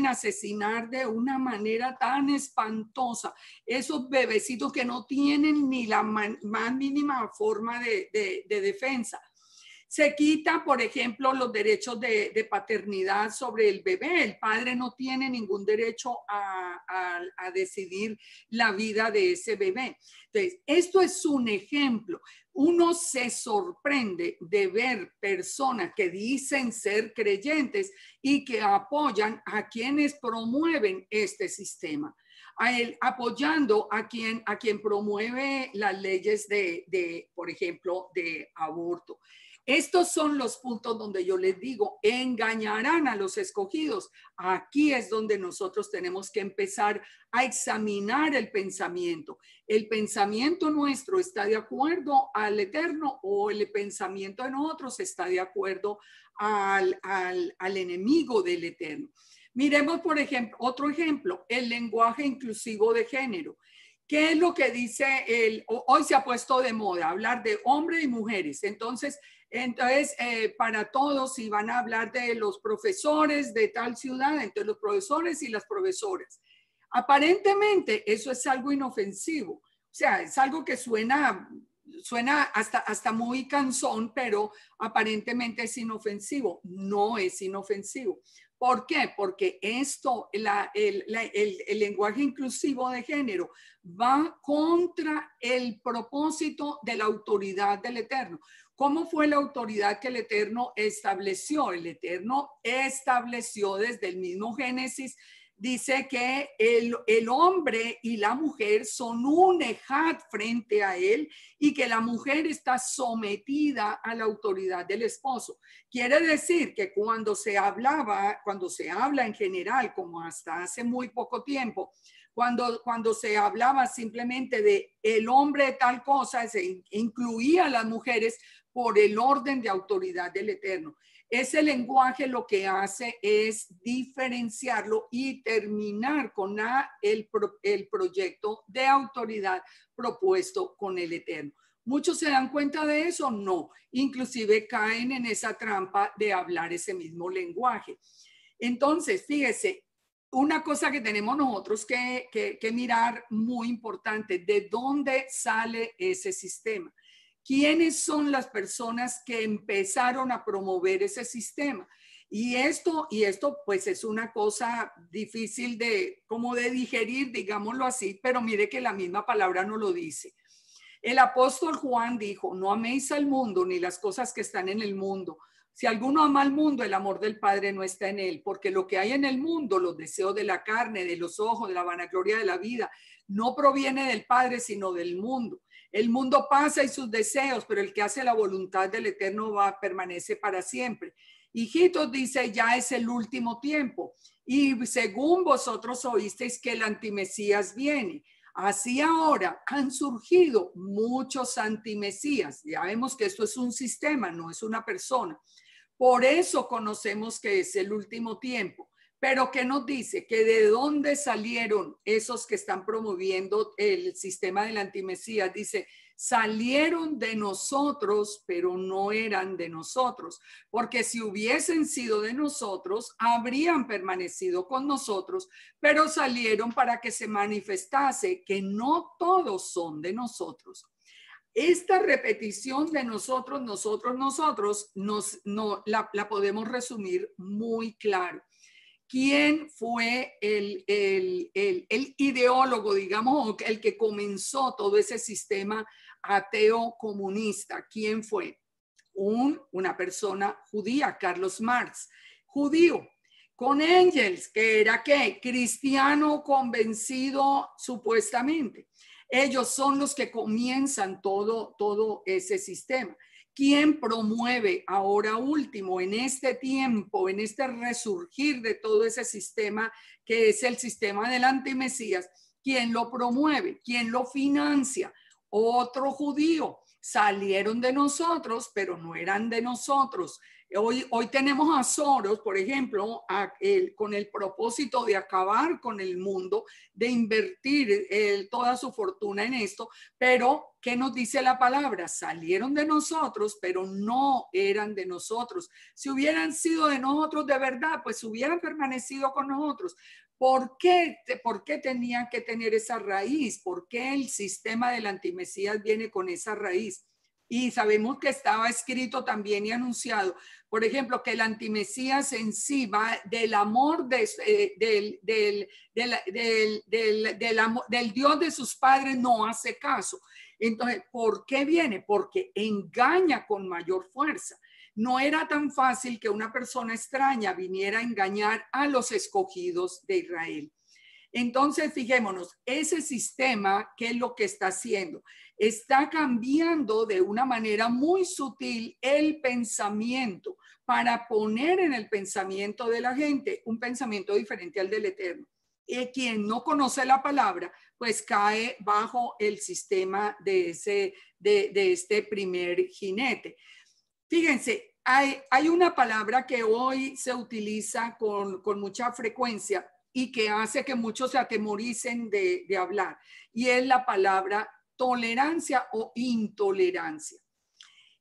asesinar de una manera tan espantosa esos bebecitos que no tienen ni la más mínima forma de defensa. Se quita, por ejemplo, los derechos de paternidad sobre el bebé. El padre no tiene ningún derecho a decidir la vida de ese bebé. Entonces, esto es un ejemplo. Uno se sorprende de ver personas que dicen ser creyentes y que apoyan a quienes promueven este sistema, apoyando a quien promueve las leyes por ejemplo, de aborto. Estos son los puntos donde yo les digo, engañarán a los escogidos. Aquí es donde nosotros tenemos que empezar a examinar el pensamiento. ¿El pensamiento nuestro está de acuerdo al Eterno o el pensamiento de nosotros está de acuerdo al enemigo del Eterno? Miremos, por ejemplo, otro ejemplo, el lenguaje inclusivo de género. ¿Qué es lo que dice hoy se ha puesto de moda hablar de hombres y mujeres? Entonces, para todos, si van a hablar de los profesores de tal ciudad, entre los profesores y las profesoras. Aparentemente, eso es algo inofensivo. O sea, es algo que suena hasta muy cansón, pero aparentemente es inofensivo. No es inofensivo. ¿Por qué? Porque esto, el lenguaje inclusivo de género va contra el propósito de la autoridad del Eterno. ¿Cómo fue la autoridad que el Eterno estableció? El Eterno estableció desde el mismo Génesis, dice que el hombre y la mujer son un ejad frente a él y que la mujer está sometida a la autoridad del esposo. Quiere decir que cuando se habla en general, como hasta hace muy poco tiempo, cuando se hablaba simplemente de el hombre de tal cosa, se incluía a las mujeres por el orden de autoridad del Eterno. Ese lenguaje lo que hace es diferenciarlo y terminar con el proyecto de autoridad propuesto con el Eterno. ¿Muchos se dan cuenta de eso? No. Inclusive caen en esa trampa de hablar ese mismo lenguaje. Entonces, fíjese, una cosa que tenemos nosotros que mirar muy importante, ¿de dónde sale ese sistema? ¿Quiénes son las personas que empezaron a promover ese sistema? Y esto pues es una cosa difícil como de digerir, digámoslo así, pero mire que la misma palabra no lo dice. El apóstol Juan dijo, no améis al mundo ni las cosas que están en el mundo. Si alguno ama al mundo, el amor del Padre no está en él, porque lo que hay en el mundo, los deseos de la carne, de los ojos, de la vanagloria de la vida, no proviene del Padre, sino del mundo. El mundo pasa y sus deseos, pero el que hace la voluntad del Eterno permanece para siempre. Hijitos, dice, ya es el último tiempo. Y según vosotros oísteis que el antimesías viene. Así ahora han surgido muchos antimesías. Ya vemos que esto es un sistema, no es una persona. Por eso conocemos que es el último tiempo. Pero ¿qué nos dice? Que de dónde salieron esos que están promoviendo el sistema del antimesías. Dice, salieron de nosotros, pero no eran de nosotros. Porque si hubiesen sido de nosotros, habrían permanecido con nosotros, pero salieron para que se manifestase que no todos son de nosotros. Esta repetición de nosotros, la podemos resumir muy claro. ¿Quién fue el ideólogo, digamos, el que comenzó todo ese sistema ateo comunista? ¿Quién fue? Una persona judía, Carlos Marx, judío, con Engels, que era ¿qué? Cristiano convencido supuestamente. Ellos son los que comienzan todo ese sistema. ¿Quién promueve ahora último en este tiempo, en este resurgir de todo ese sistema que es el sistema del antimesías? ¿Quién lo promueve? ¿Quién lo financia? Otro judío. Salieron de nosotros, pero no eran de nosotros. Hoy tenemos a Soros, por ejemplo, con el propósito de acabar con el mundo, de invertir toda su fortuna en esto, pero ¿qué nos dice la palabra? Salieron de nosotros, pero no eran de nosotros. Si hubieran sido de nosotros de verdad, pues hubieran permanecido con nosotros. ¿Por qué tenían que tener esa raíz? ¿Por qué el sistema del antimesías viene con esa raíz? Y sabemos que estaba escrito también y anunciado, por ejemplo, que el antimesías en sí va del amor del Dios de sus padres, no hace caso. Entonces, ¿por qué viene? Porque engaña con mayor fuerza. No era tan fácil que una persona extraña viniera a engañar a los escogidos de Israel. Entonces, fijémonos, ese sistema, ¿qué es lo que está haciendo? Está cambiando de una manera muy sutil el pensamiento para poner en el pensamiento de la gente un pensamiento diferente al del Eterno. Y quien no conoce la palabra, pues cae bajo el sistema de este primer jinete. Fíjense, hay una palabra que hoy se utiliza con mucha frecuencia y que hace que muchos se atemoricen de hablar, y es la palabra tolerancia o intolerancia.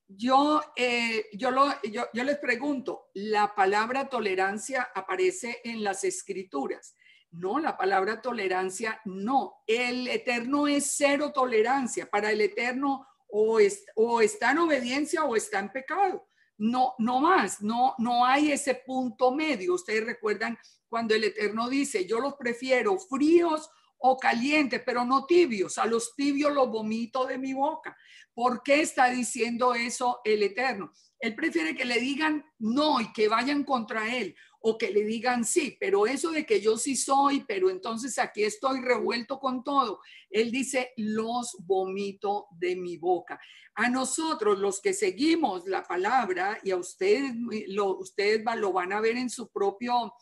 Yo les pregunto, ¿la palabra tolerancia aparece en las escrituras? No, la palabra tolerancia no. El Eterno es cero tolerancia. Para el Eterno o está en obediencia o está en pecado. No, no más, no hay ese punto medio. Ustedes recuerdan cuando el Eterno dice, yo los prefiero fríos o calientes, pero no tibios. A los tibios los vomito de mi boca. ¿Por qué está diciendo eso el Eterno? Él prefiere que le digan no y que vayan contra él, o que le digan sí, pero eso de que yo sí soy, pero entonces aquí estoy revuelto con todo. Él dice, los vomito de mi boca. A nosotros, los que seguimos la palabra, y a ustedes lo van a ver en su propio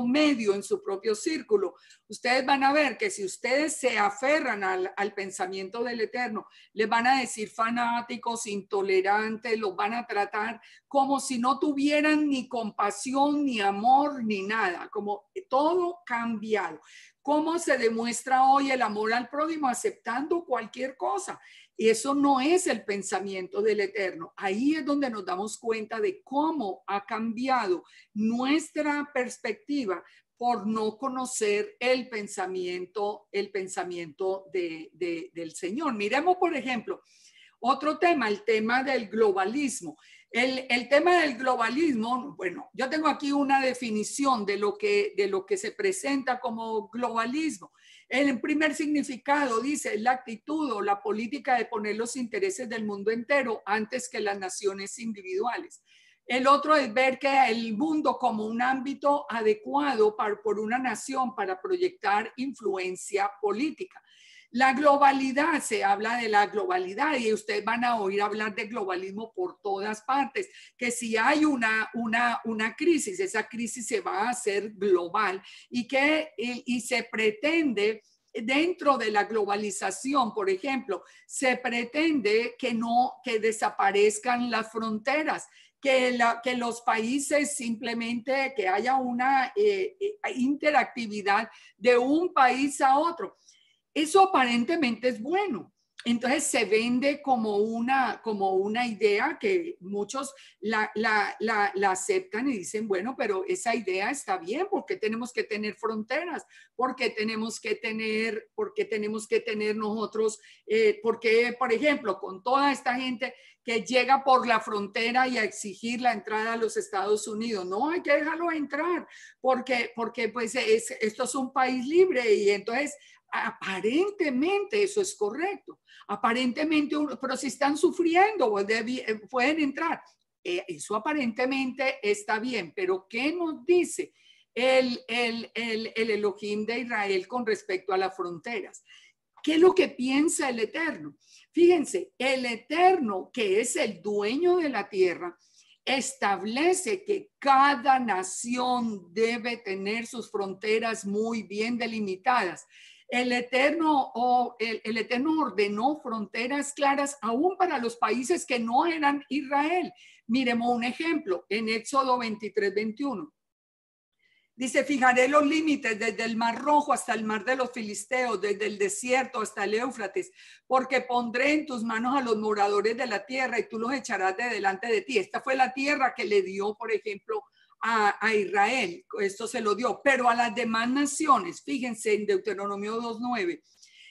medio, en su propio círculo. Ustedes van a ver que si ustedes se aferran al pensamiento del Eterno, les van a decir fanáticos, intolerantes, los van a tratar como si no tuvieran ni compasión, ni amor, ni nada, como todo cambiado. ¿Cómo se demuestra hoy el amor al prójimo? Aceptando cualquier cosa. Y eso no es el pensamiento del Eterno. Ahí es donde nos damos cuenta de cómo ha cambiado nuestra perspectiva por no conocer el pensamiento del Señor. Miremos, por ejemplo, otro tema, el tema del globalismo. El tema del globalismo, bueno, yo tengo aquí una definición de lo que se presenta como globalismo. El primer significado dice la actitud o la política de poner los intereses del mundo entero antes que las naciones individuales. El otro es ver que el mundo como un ámbito adecuado por una nación para proyectar influencia política. La globalidad, se habla de la globalidad y ustedes van a oír hablar de globalismo por todas partes, que si hay una crisis, esa crisis se va a hacer global y se pretende dentro de la globalización, por ejemplo, se pretende que desaparezcan las fronteras, que los países simplemente, que haya una interactividad de un país a otro. Eso aparentemente es bueno. Entonces se vende como una idea que muchos la aceptan y dicen, bueno, pero esa idea está bien, porque tenemos que tener fronteras, porque tenemos que tener nosotros, porque, por ejemplo, con toda esta gente que llega por la frontera y a exigir la entrada a los Estados Unidos, no hay que dejarlo entrar, porque pues esto es un país libre y entonces aparentemente eso es correcto. Aparentemente, pero si están sufriendo, pueden entrar. Eso aparentemente está bien, pero ¿qué nos dice el Elohim de Israel con respecto a las fronteras? ¿Qué es lo que piensa el Eterno? Fíjense, el Eterno, que es el dueño de la tierra, establece que cada nación debe tener sus fronteras muy bien delimitadas. El Eterno ordenó fronteras claras aún para los países que no eran Israel. Miremos un ejemplo en Éxodo 23:21. Dice, fijaré los límites desde el Mar Rojo hasta el Mar de los Filisteos, desde el desierto hasta el Éufrates, porque pondré en tus manos a los moradores de la tierra y tú los echarás de delante de ti. Esta fue la tierra que le dio, por ejemplo, a Israel. Esto se lo dio, pero a las demás naciones, fíjense en Deuteronomio 2:9.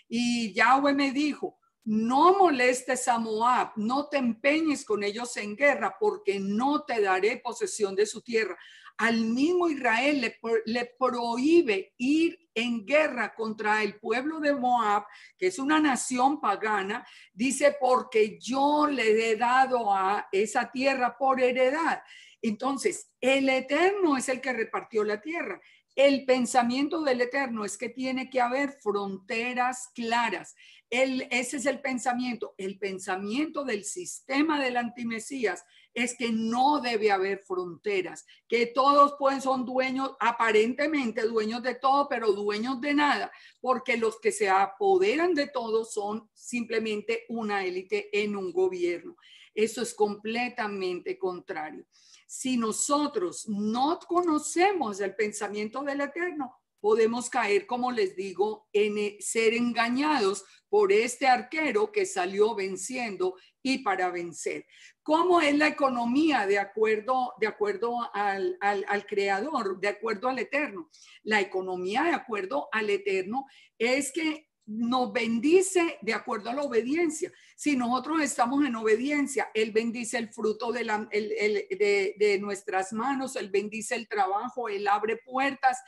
Y Yahweh me dijo, no molestes a Moab, no te empeñes con ellos en guerra, porque no te daré posesión de su tierra. Al mismo Israel le prohíbe ir en guerra contra el pueblo de Moab, que es una nación pagana, dice, porque yo le he dado a esa tierra por heredad. Entonces, el Eterno es el que repartió la tierra. El pensamiento del Eterno es que tiene que haber fronteras claras. Ese es el pensamiento. El pensamiento del sistema del antimesías es que no debe haber fronteras, que todos son dueños, aparentemente dueños de todo, pero dueños de nada, porque los que se apoderan de todo son simplemente una élite en un gobierno. Eso es completamente contrario. Si nosotros no conocemos el pensamiento del Eterno, podemos caer, como les digo, en ser engañados por este arquero que salió venciendo y para vencer. ¿Cómo es la economía de acuerdo al Creador, de acuerdo al Eterno? La economía de acuerdo al Eterno es que nos bendice de acuerdo a la obediencia. Si nosotros estamos en obediencia, Él bendice el fruto de nuestras manos, Él bendice el trabajo, Él abre puertas.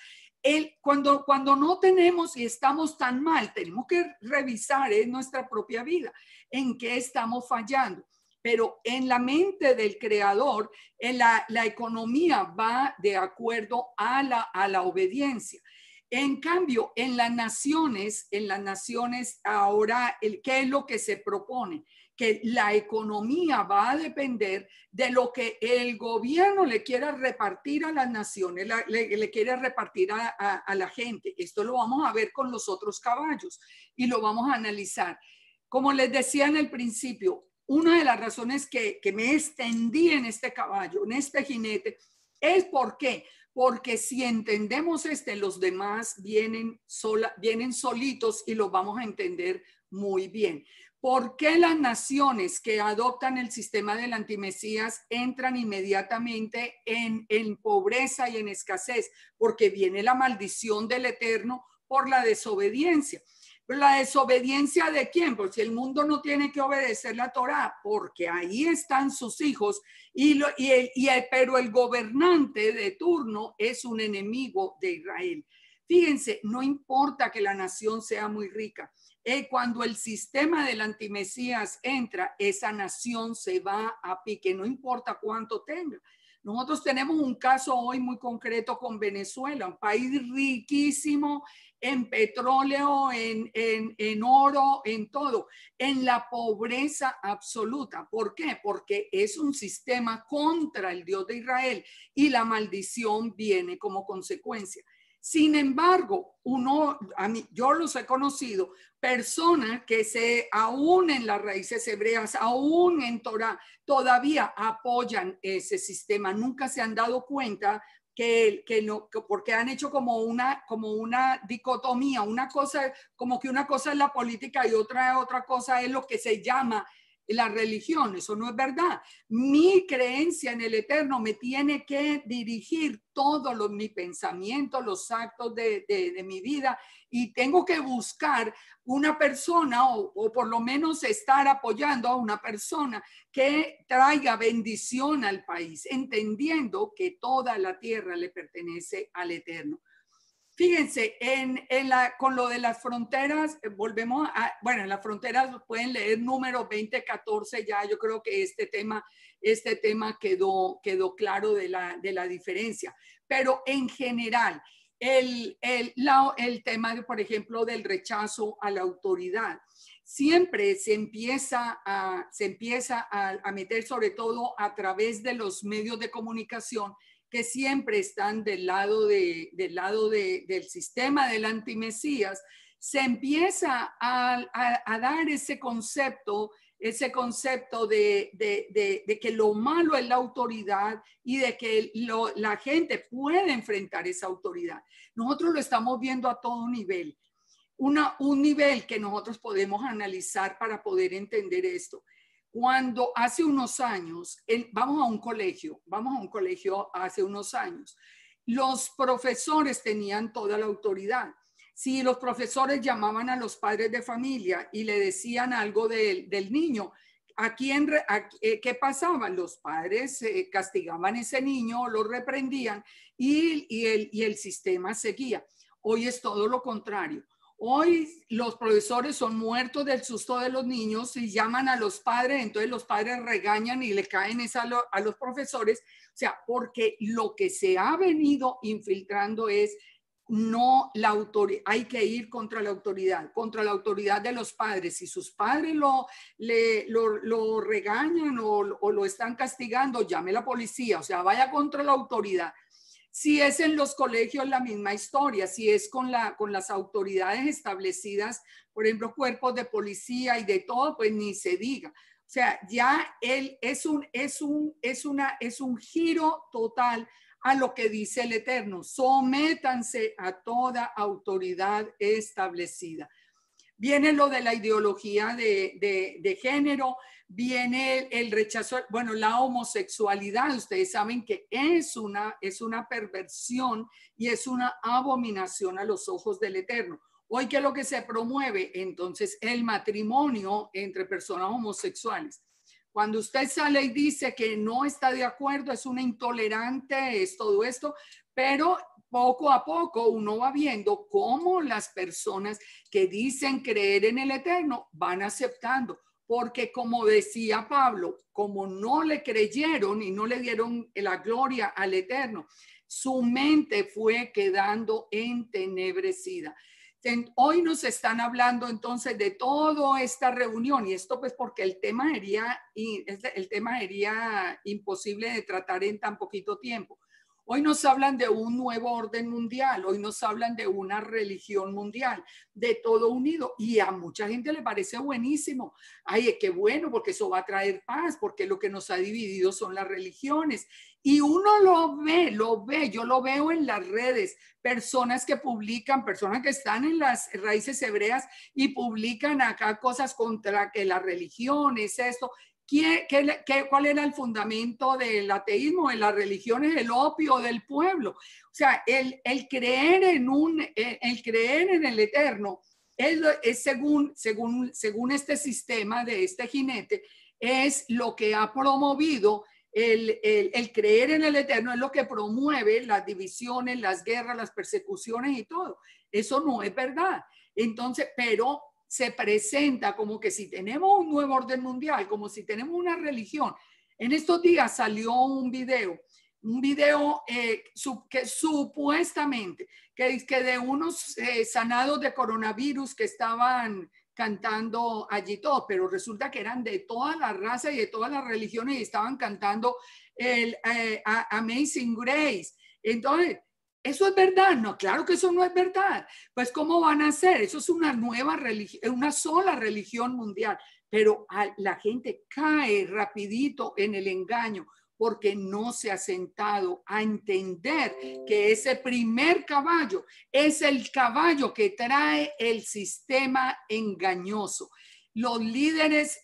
Cuando no tenemos y estamos tan mal, tenemos que revisar nuestra propia vida, en qué estamos fallando. Pero en la mente del creador, la economía va de acuerdo a la obediencia. En cambio, en las naciones ahora, ¿qué es lo que se propone? Que la economía va a depender de lo que el gobierno le quiera repartir a las naciones, le quiere repartir a la gente. Esto lo vamos a ver con los otros caballos y lo vamos a analizar. Como les decía en el principio, una de las razones que me extendí en este caballo, en este jinete, es porque si entendemos los demás vienen solitos y los vamos a entender muy bien. ¿Por qué las naciones que adoptan el sistema del antimesías entran inmediatamente en pobreza y en escasez? Porque viene la maldición del Eterno por la desobediencia. ¿Pero la desobediencia de quién? Porque si el mundo no tiene que obedecer la Torá, porque ahí están sus hijos, pero el gobernante de turno es un enemigo de Israel. Fíjense, no importa que la nación sea muy rica. Cuando el sistema del antimesías entra, esa nación se va a pique, no importa cuánto tenga. Nosotros tenemos un caso hoy muy concreto con Venezuela, un país riquísimo en petróleo, en oro, en todo, en la pobreza absoluta. ¿Por qué? Porque es un sistema contra el Dios de Israel y la maldición viene como consecuencia. Sin embargo, yo los he conocido, personas que aún en las raíces hebreas, aún en Torah, todavía apoyan ese sistema. Nunca se han dado cuenta porque han hecho como una dicotomía, una cosa, como que una cosa es la política y otra cosa es lo que se llama la religión. Eso no es verdad. Mi creencia en el Eterno me tiene que dirigir todo mi pensamiento, los actos de mi vida, y tengo que buscar una persona o por lo menos estar apoyando a una persona que traiga bendición al país, entendiendo que toda la tierra le pertenece al Eterno. Fíjense, con lo de las fronteras, en las fronteras pueden leer número 2014, ya yo creo que este tema quedó claro de la diferencia. Pero en general, el tema, por ejemplo, del rechazo a la autoridad, siempre se empieza a meter, sobre todo a través de los medios de comunicación, que siempre están del lado del sistema del antimesías. Se empieza a dar ese concepto de que lo malo es la autoridad y de que la gente puede enfrentar esa autoridad. Nosotros lo estamos viendo a todo nivel. Un nivel que nosotros podemos analizar para poder entender esto. Cuando hace unos años, vamos a un colegio hace unos años, los profesores tenían toda la autoridad. Si los profesores llamaban a los padres de familia y le decían algo del niño, ¿qué pasaba? Los padres castigaban a ese niño, lo reprendían y el sistema seguía. Hoy es todo lo contrario. Hoy los profesores son muertos del susto de los niños y llaman a los padres, entonces los padres regañan y le caen a los profesores. O sea, porque lo que se ha venido infiltrando es no la autoridad, hay que ir contra la autoridad de los padres. Si sus padres lo regañan o lo están castigando, llame a la policía, o sea, vaya contra la autoridad. Si es en los colegios, la misma historia. Si es con las autoridades establecidas, por ejemplo, cuerpos de policía y de todo, pues ni se diga. O sea, ya él es un giro total a lo que dice el Eterno. Sométanse a toda autoridad establecida. Viene lo de la ideología de género, viene el rechazo, bueno, la homosexualidad. Ustedes saben que es una perversión y es una abominación a los ojos del Eterno. Hoy, ¿qué es lo que se promueve? Entonces, el matrimonio entre personas homosexuales. Cuando usted sale y dice que no está de acuerdo, es una intolerante, es todo esto, pero poco a poco uno va viendo cómo las personas que dicen creer en el Eterno van aceptando, porque como decía Pablo, como no le creyeron y no le dieron la gloria al Eterno, su mente fue quedando entenebrecida. Hoy nos están hablando entonces de toda esta reunión, y esto pues porque el tema sería imposible de tratar en tan poquito tiempo. Hoy nos hablan de un nuevo orden mundial, hoy nos hablan de una religión mundial, de todo unido, y a mucha gente le parece buenísimo. Ay, qué bueno, porque eso va a traer paz, porque lo que nos ha dividido son las religiones. Y uno lo ve, yo lo veo en las redes, personas que publican, personas que están en las raíces hebreas y publican acá cosas contra que las religiones, esto. ¿Cuál era el fundamento del ateísmo, de las religiones, el opio del pueblo? O sea, el creer en el Eterno es según este sistema de este jinete, es lo que ha promovido el creer en el Eterno, es lo que promueve las divisiones, las guerras, las persecuciones y todo. Eso no es verdad. Entonces, pero se presenta como que si tenemos un nuevo orden mundial, como si tenemos una religión. En estos días salió un video que supuestamente que de unos sanados de coronavirus que estaban cantando allí todo, pero resulta que eran de todas las razas y de todas las religiones y estaban cantando el Amazing Grace. Entonces, ¿eso es verdad? No, claro que eso no es verdad. Pues, ¿cómo van a hacer? Eso es una nueva religión, una sola religión mundial. Pero la gente cae rapidito en el engaño porque no se ha sentado a entender que ese primer caballo es el caballo que trae el sistema engañoso. Los líderes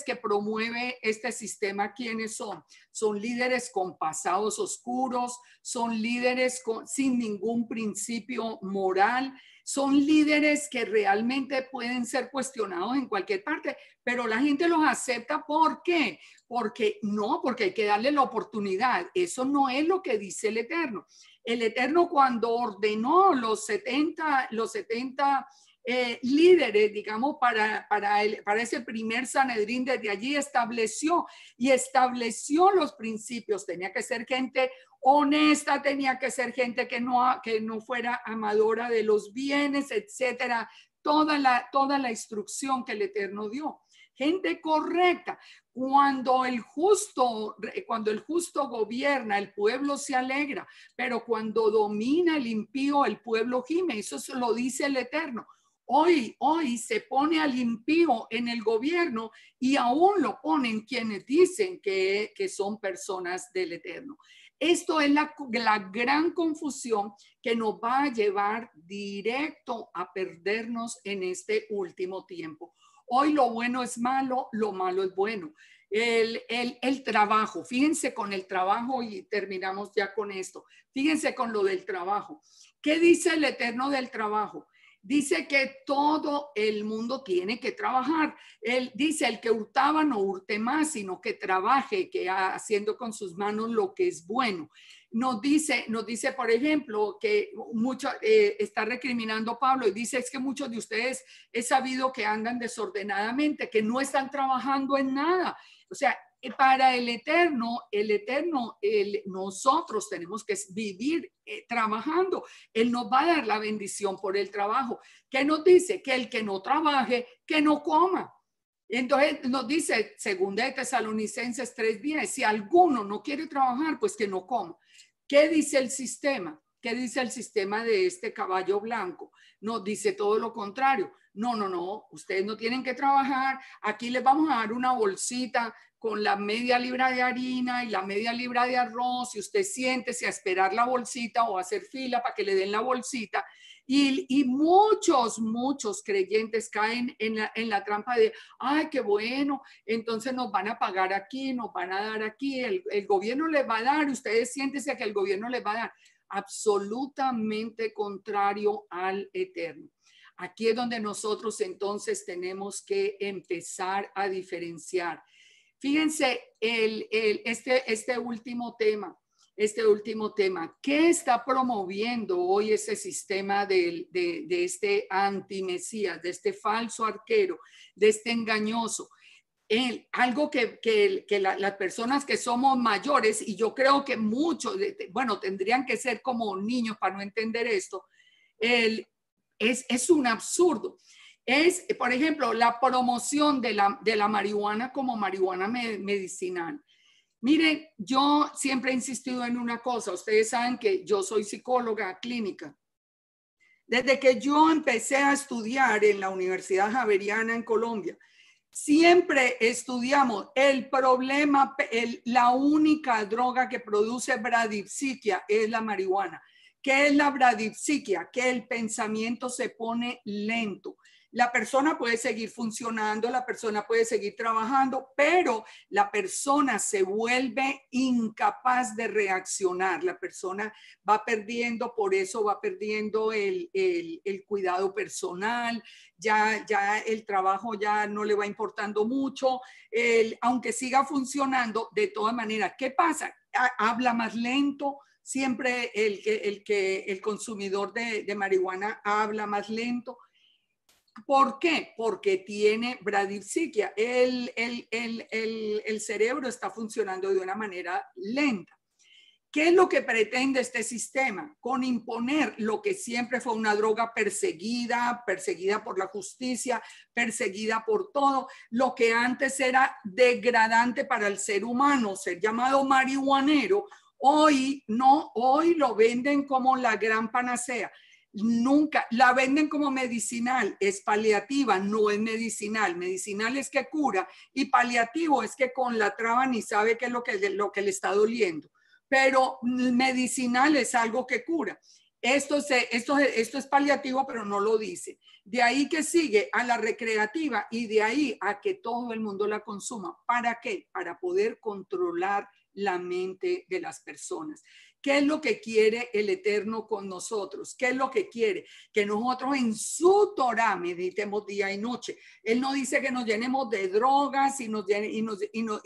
que promueve este sistema, ¿quiénes son? Son líderes con pasados oscuros, son líderes sin ningún principio moral, son líderes que realmente pueden ser cuestionados en cualquier parte, pero la gente los acepta. ¿Por qué? Porque hay que darle la oportunidad. Eso no es lo que dice el Eterno. El Eterno, cuando ordenó los 70 líderes, digamos, para ese primer Sanedrín, desde allí estableció los principios. Tenía que ser gente honesta, tenía que ser gente que no fuera amadora de los bienes, etcétera. Toda la instrucción que el Eterno dio. Gente correcta. Cuando el justo gobierna, el pueblo se alegra, pero cuando domina el impío, el pueblo gime. Eso se lo dice el Eterno. Hoy se pone al impío en el gobierno y aún lo ponen quienes dicen que son personas del Eterno. Esto es la gran confusión que nos va a llevar directo a perdernos en este último tiempo. Hoy lo bueno es malo, lo malo es bueno. El trabajo, fíjense con el trabajo y terminamos ya con esto. Fíjense con lo del trabajo. ¿Qué dice el Eterno del trabajo? Dice que todo el mundo tiene que trabajar. Él dice, el que hurtaba no hurte más, sino que trabaje, que haciendo con sus manos lo que es bueno. Nos dice, por ejemplo, que está recriminando Pablo y dice, es que muchos de ustedes he sabido que andan desordenadamente, que no están trabajando en nada. O sea, para el Eterno, nosotros tenemos que vivir trabajando. Él nos va a dar la bendición por el trabajo. ¿Qué nos dice? Que el que no trabaje, que no coma. Entonces nos dice, segunda de Tesalonicenses 3:10, si alguno no quiere trabajar, pues que no coma. ¿Qué dice el sistema? ¿Qué dice el sistema de este caballo blanco? No, dice todo lo contrario. No, no, no, ustedes no tienen que trabajar. Aquí les vamos a dar una bolsita con la media libra de harina y la media libra de arroz, y usted siéntese a esperar la bolsita o a hacer fila para que le den la bolsita. Y muchos creyentes caen en la trampa de, ay, qué bueno, entonces nos van a pagar aquí, nos van a dar aquí, el gobierno les va a dar, ustedes siéntese a que el gobierno les va a dar. Absolutamente contrario al eterno. Aquí es donde nosotros entonces tenemos que empezar a diferenciar. Fíjense este último tema, ¿qué está promoviendo hoy ese sistema de este antimesías, de este falso arquero, de este engañoso? Algo que las personas que somos mayores, y yo creo que muchos, bueno, tendrían que ser como niños para no entender esto, es un absurdo. Es, por ejemplo, la promoción de la marihuana como marihuana medicinal. Miren, yo siempre he insistido en una cosa. Ustedes saben que yo soy psicóloga clínica. Desde que yo empecé a estudiar en la Universidad Javeriana en Colombia, siempre estudiamos el problema, la única droga que produce bradipsiquia es la marihuana. ¿Qué es la bradipsiquia? Que el pensamiento se pone lento. La persona puede seguir funcionando, la persona puede seguir trabajando, pero la persona se vuelve incapaz de reaccionar. La persona va perdiendo, por eso va perdiendo el cuidado personal, ya el trabajo ya no le va importando mucho, aunque siga funcionando, de todas maneras, ¿qué pasa? Habla más lento. Siempre el consumidor de marihuana habla más lento. ¿Por qué? Porque tiene bradipsiquia. El cerebro está funcionando de una manera lenta. ¿Qué es lo que pretende este sistema? Con imponer lo que siempre fue una droga perseguida por la justicia, perseguida por todo, lo que antes era degradante para el ser humano, ser llamado marihuanero, hoy no, hoy lo venden como la gran panacea. Nunca la venden como medicinal, es paliativa, no es medicinal. Medicinal es que cura y paliativo es que con la traba ni sabe qué es lo que le está doliendo. Pero medicinal es algo que cura. Esto es paliativo, pero no lo dice. De ahí que sigue a la recreativa y de ahí a que todo el mundo la consuma. ¿Para qué? Para poder controlar la mente de las personas. ¿Qué es lo que quiere el Eterno con nosotros? ¿Qué es lo que quiere? Que nosotros en su Torah meditemos día y noche. Él no dice que nos llenemos de drogas y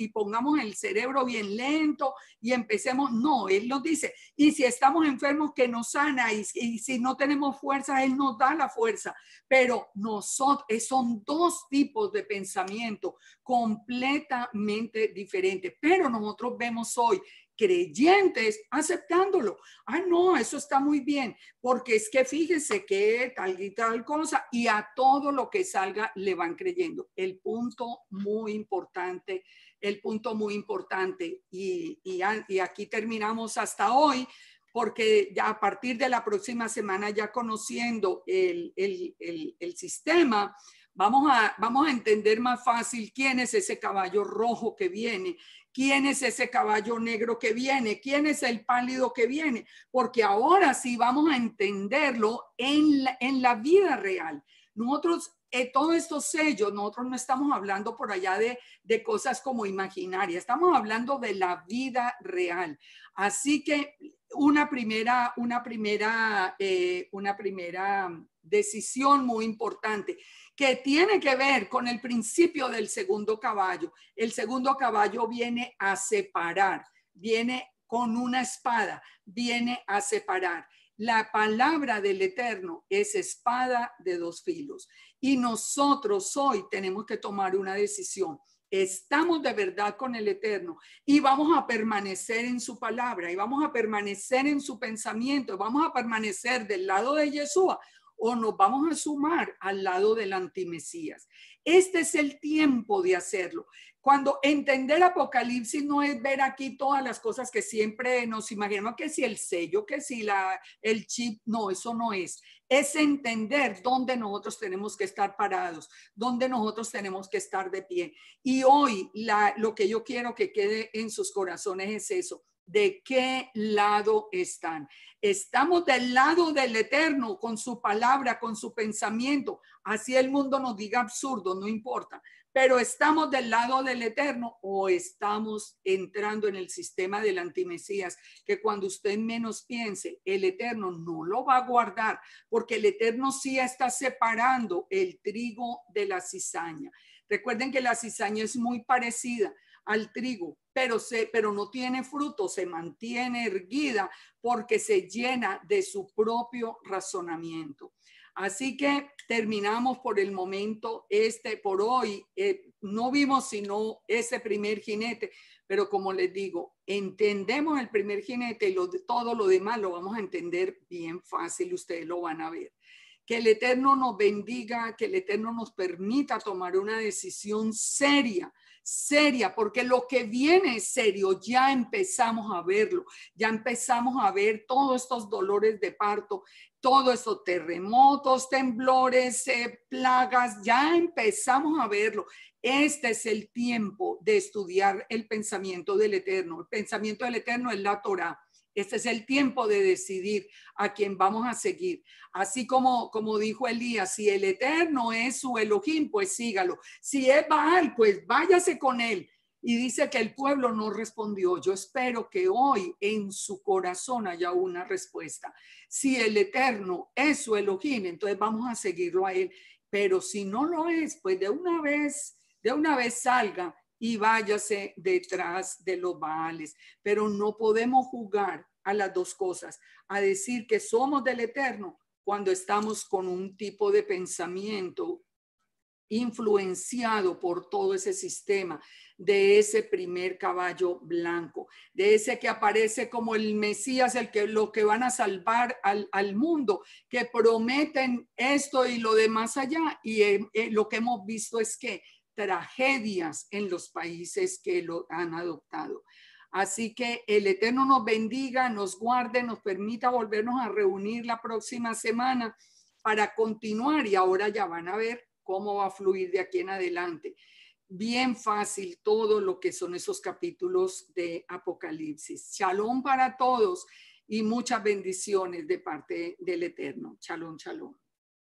pongamos el cerebro bien lento y empecemos. No, Él nos dice, y si estamos enfermos, que nos sana, y si no tenemos fuerza, Él nos da la fuerza. Pero nosotros, son dos tipos de pensamiento completamente diferentes. Pero nosotros vemos hoy creyentes aceptándolo. Ah, no, eso está muy bien, porque es que fíjese que tal y tal cosa, y a todo lo que salga le van creyendo. El punto muy importante, y aquí terminamos hasta hoy, porque ya a partir de la próxima semana, ya conociendo el sistema, vamos a entender más fácil quién es ese caballo rojo que viene, quién es ese caballo negro que viene, quién es el pálido que viene, porque ahora sí vamos a entenderlo en la vida real. Nosotros, todos estos sellos, nosotros no estamos hablando por allá de cosas como imaginarias, estamos hablando de la vida real. Así que una primera decisión muy importante que tiene que ver con el principio del segundo caballo. El segundo caballo viene a separar, viene con una espada, viene a separar. La palabra del Eterno es espada de dos filos. Y nosotros hoy tenemos que tomar una decisión. Estamos de verdad con el Eterno y vamos a permanecer en su palabra y vamos a permanecer en su pensamiento, vamos a permanecer del lado de Yeshua, o nos vamos a sumar al lado del antimesías. Este es el tiempo de hacerlo. Cuando entender Apocalipsis no es ver aquí todas las cosas que siempre nos imaginamos, que si el sello, que si el chip, no, eso no es. Es entender dónde nosotros tenemos que estar parados, dónde nosotros tenemos que estar de pie. Y hoy lo que yo quiero que quede en sus corazones es eso. ¿De qué lado están? Estamos del lado del Eterno, con su palabra, con su pensamiento. Así el mundo nos diga absurdo, no importa. Pero estamos del lado del Eterno o estamos entrando en el sistema del antimesías, que cuando usted menos piense, el Eterno no lo va a guardar, porque el Eterno sí está separando el trigo de la cizaña. Recuerden que la cizaña es muy parecida al trigo, pero no tiene fruto, se mantiene erguida porque se llena de su propio razonamiento. Así que terminamos por el momento por hoy. No vimos sino ese primer jinete, pero como les digo, entendemos el primer jinete y todo lo demás lo vamos a entender bien fácil, ustedes lo van a ver. Que el Eterno nos bendiga, que el Eterno nos permita tomar una decisión seria, porque lo que viene es serio, ya empezamos a verlo, ya empezamos a ver todos estos dolores de parto, todos estos terremotos, temblores, plagas, ya empezamos a verlo. Este es el tiempo de estudiar el pensamiento del Eterno. El pensamiento del Eterno es la Torá. Este es el tiempo de decidir a quién vamos a seguir. Así como dijo Elías, si el Eterno es su Elohim, pues sígalo. Si es Baal, pues váyase con él. Y dice que el pueblo no respondió. Yo espero que hoy en su corazón haya una respuesta. Si el Eterno es su Elohim, entonces vamos a seguirlo a él. Pero si no lo es, pues de una vez salga y váyase detrás de los Baales. Pero no podemos jugar a las dos cosas, a decir que somos del Eterno cuando estamos con un tipo de pensamiento influenciado por todo ese sistema de ese primer caballo blanco, de ese que aparece como el Mesías, lo que van a salvar al mundo, que prometen esto y lo demás allá. Y lo que hemos visto es que tragedias en los países que lo han adoptado. Así que el Eterno nos bendiga, nos guarde, nos permita volvernos a reunir la próxima semana para continuar, y ahora ya van a ver cómo va a fluir de aquí en adelante. Bien fácil todo lo que son esos capítulos de Apocalipsis. Shalom para todos y muchas bendiciones de parte del Eterno. Shalom, shalom.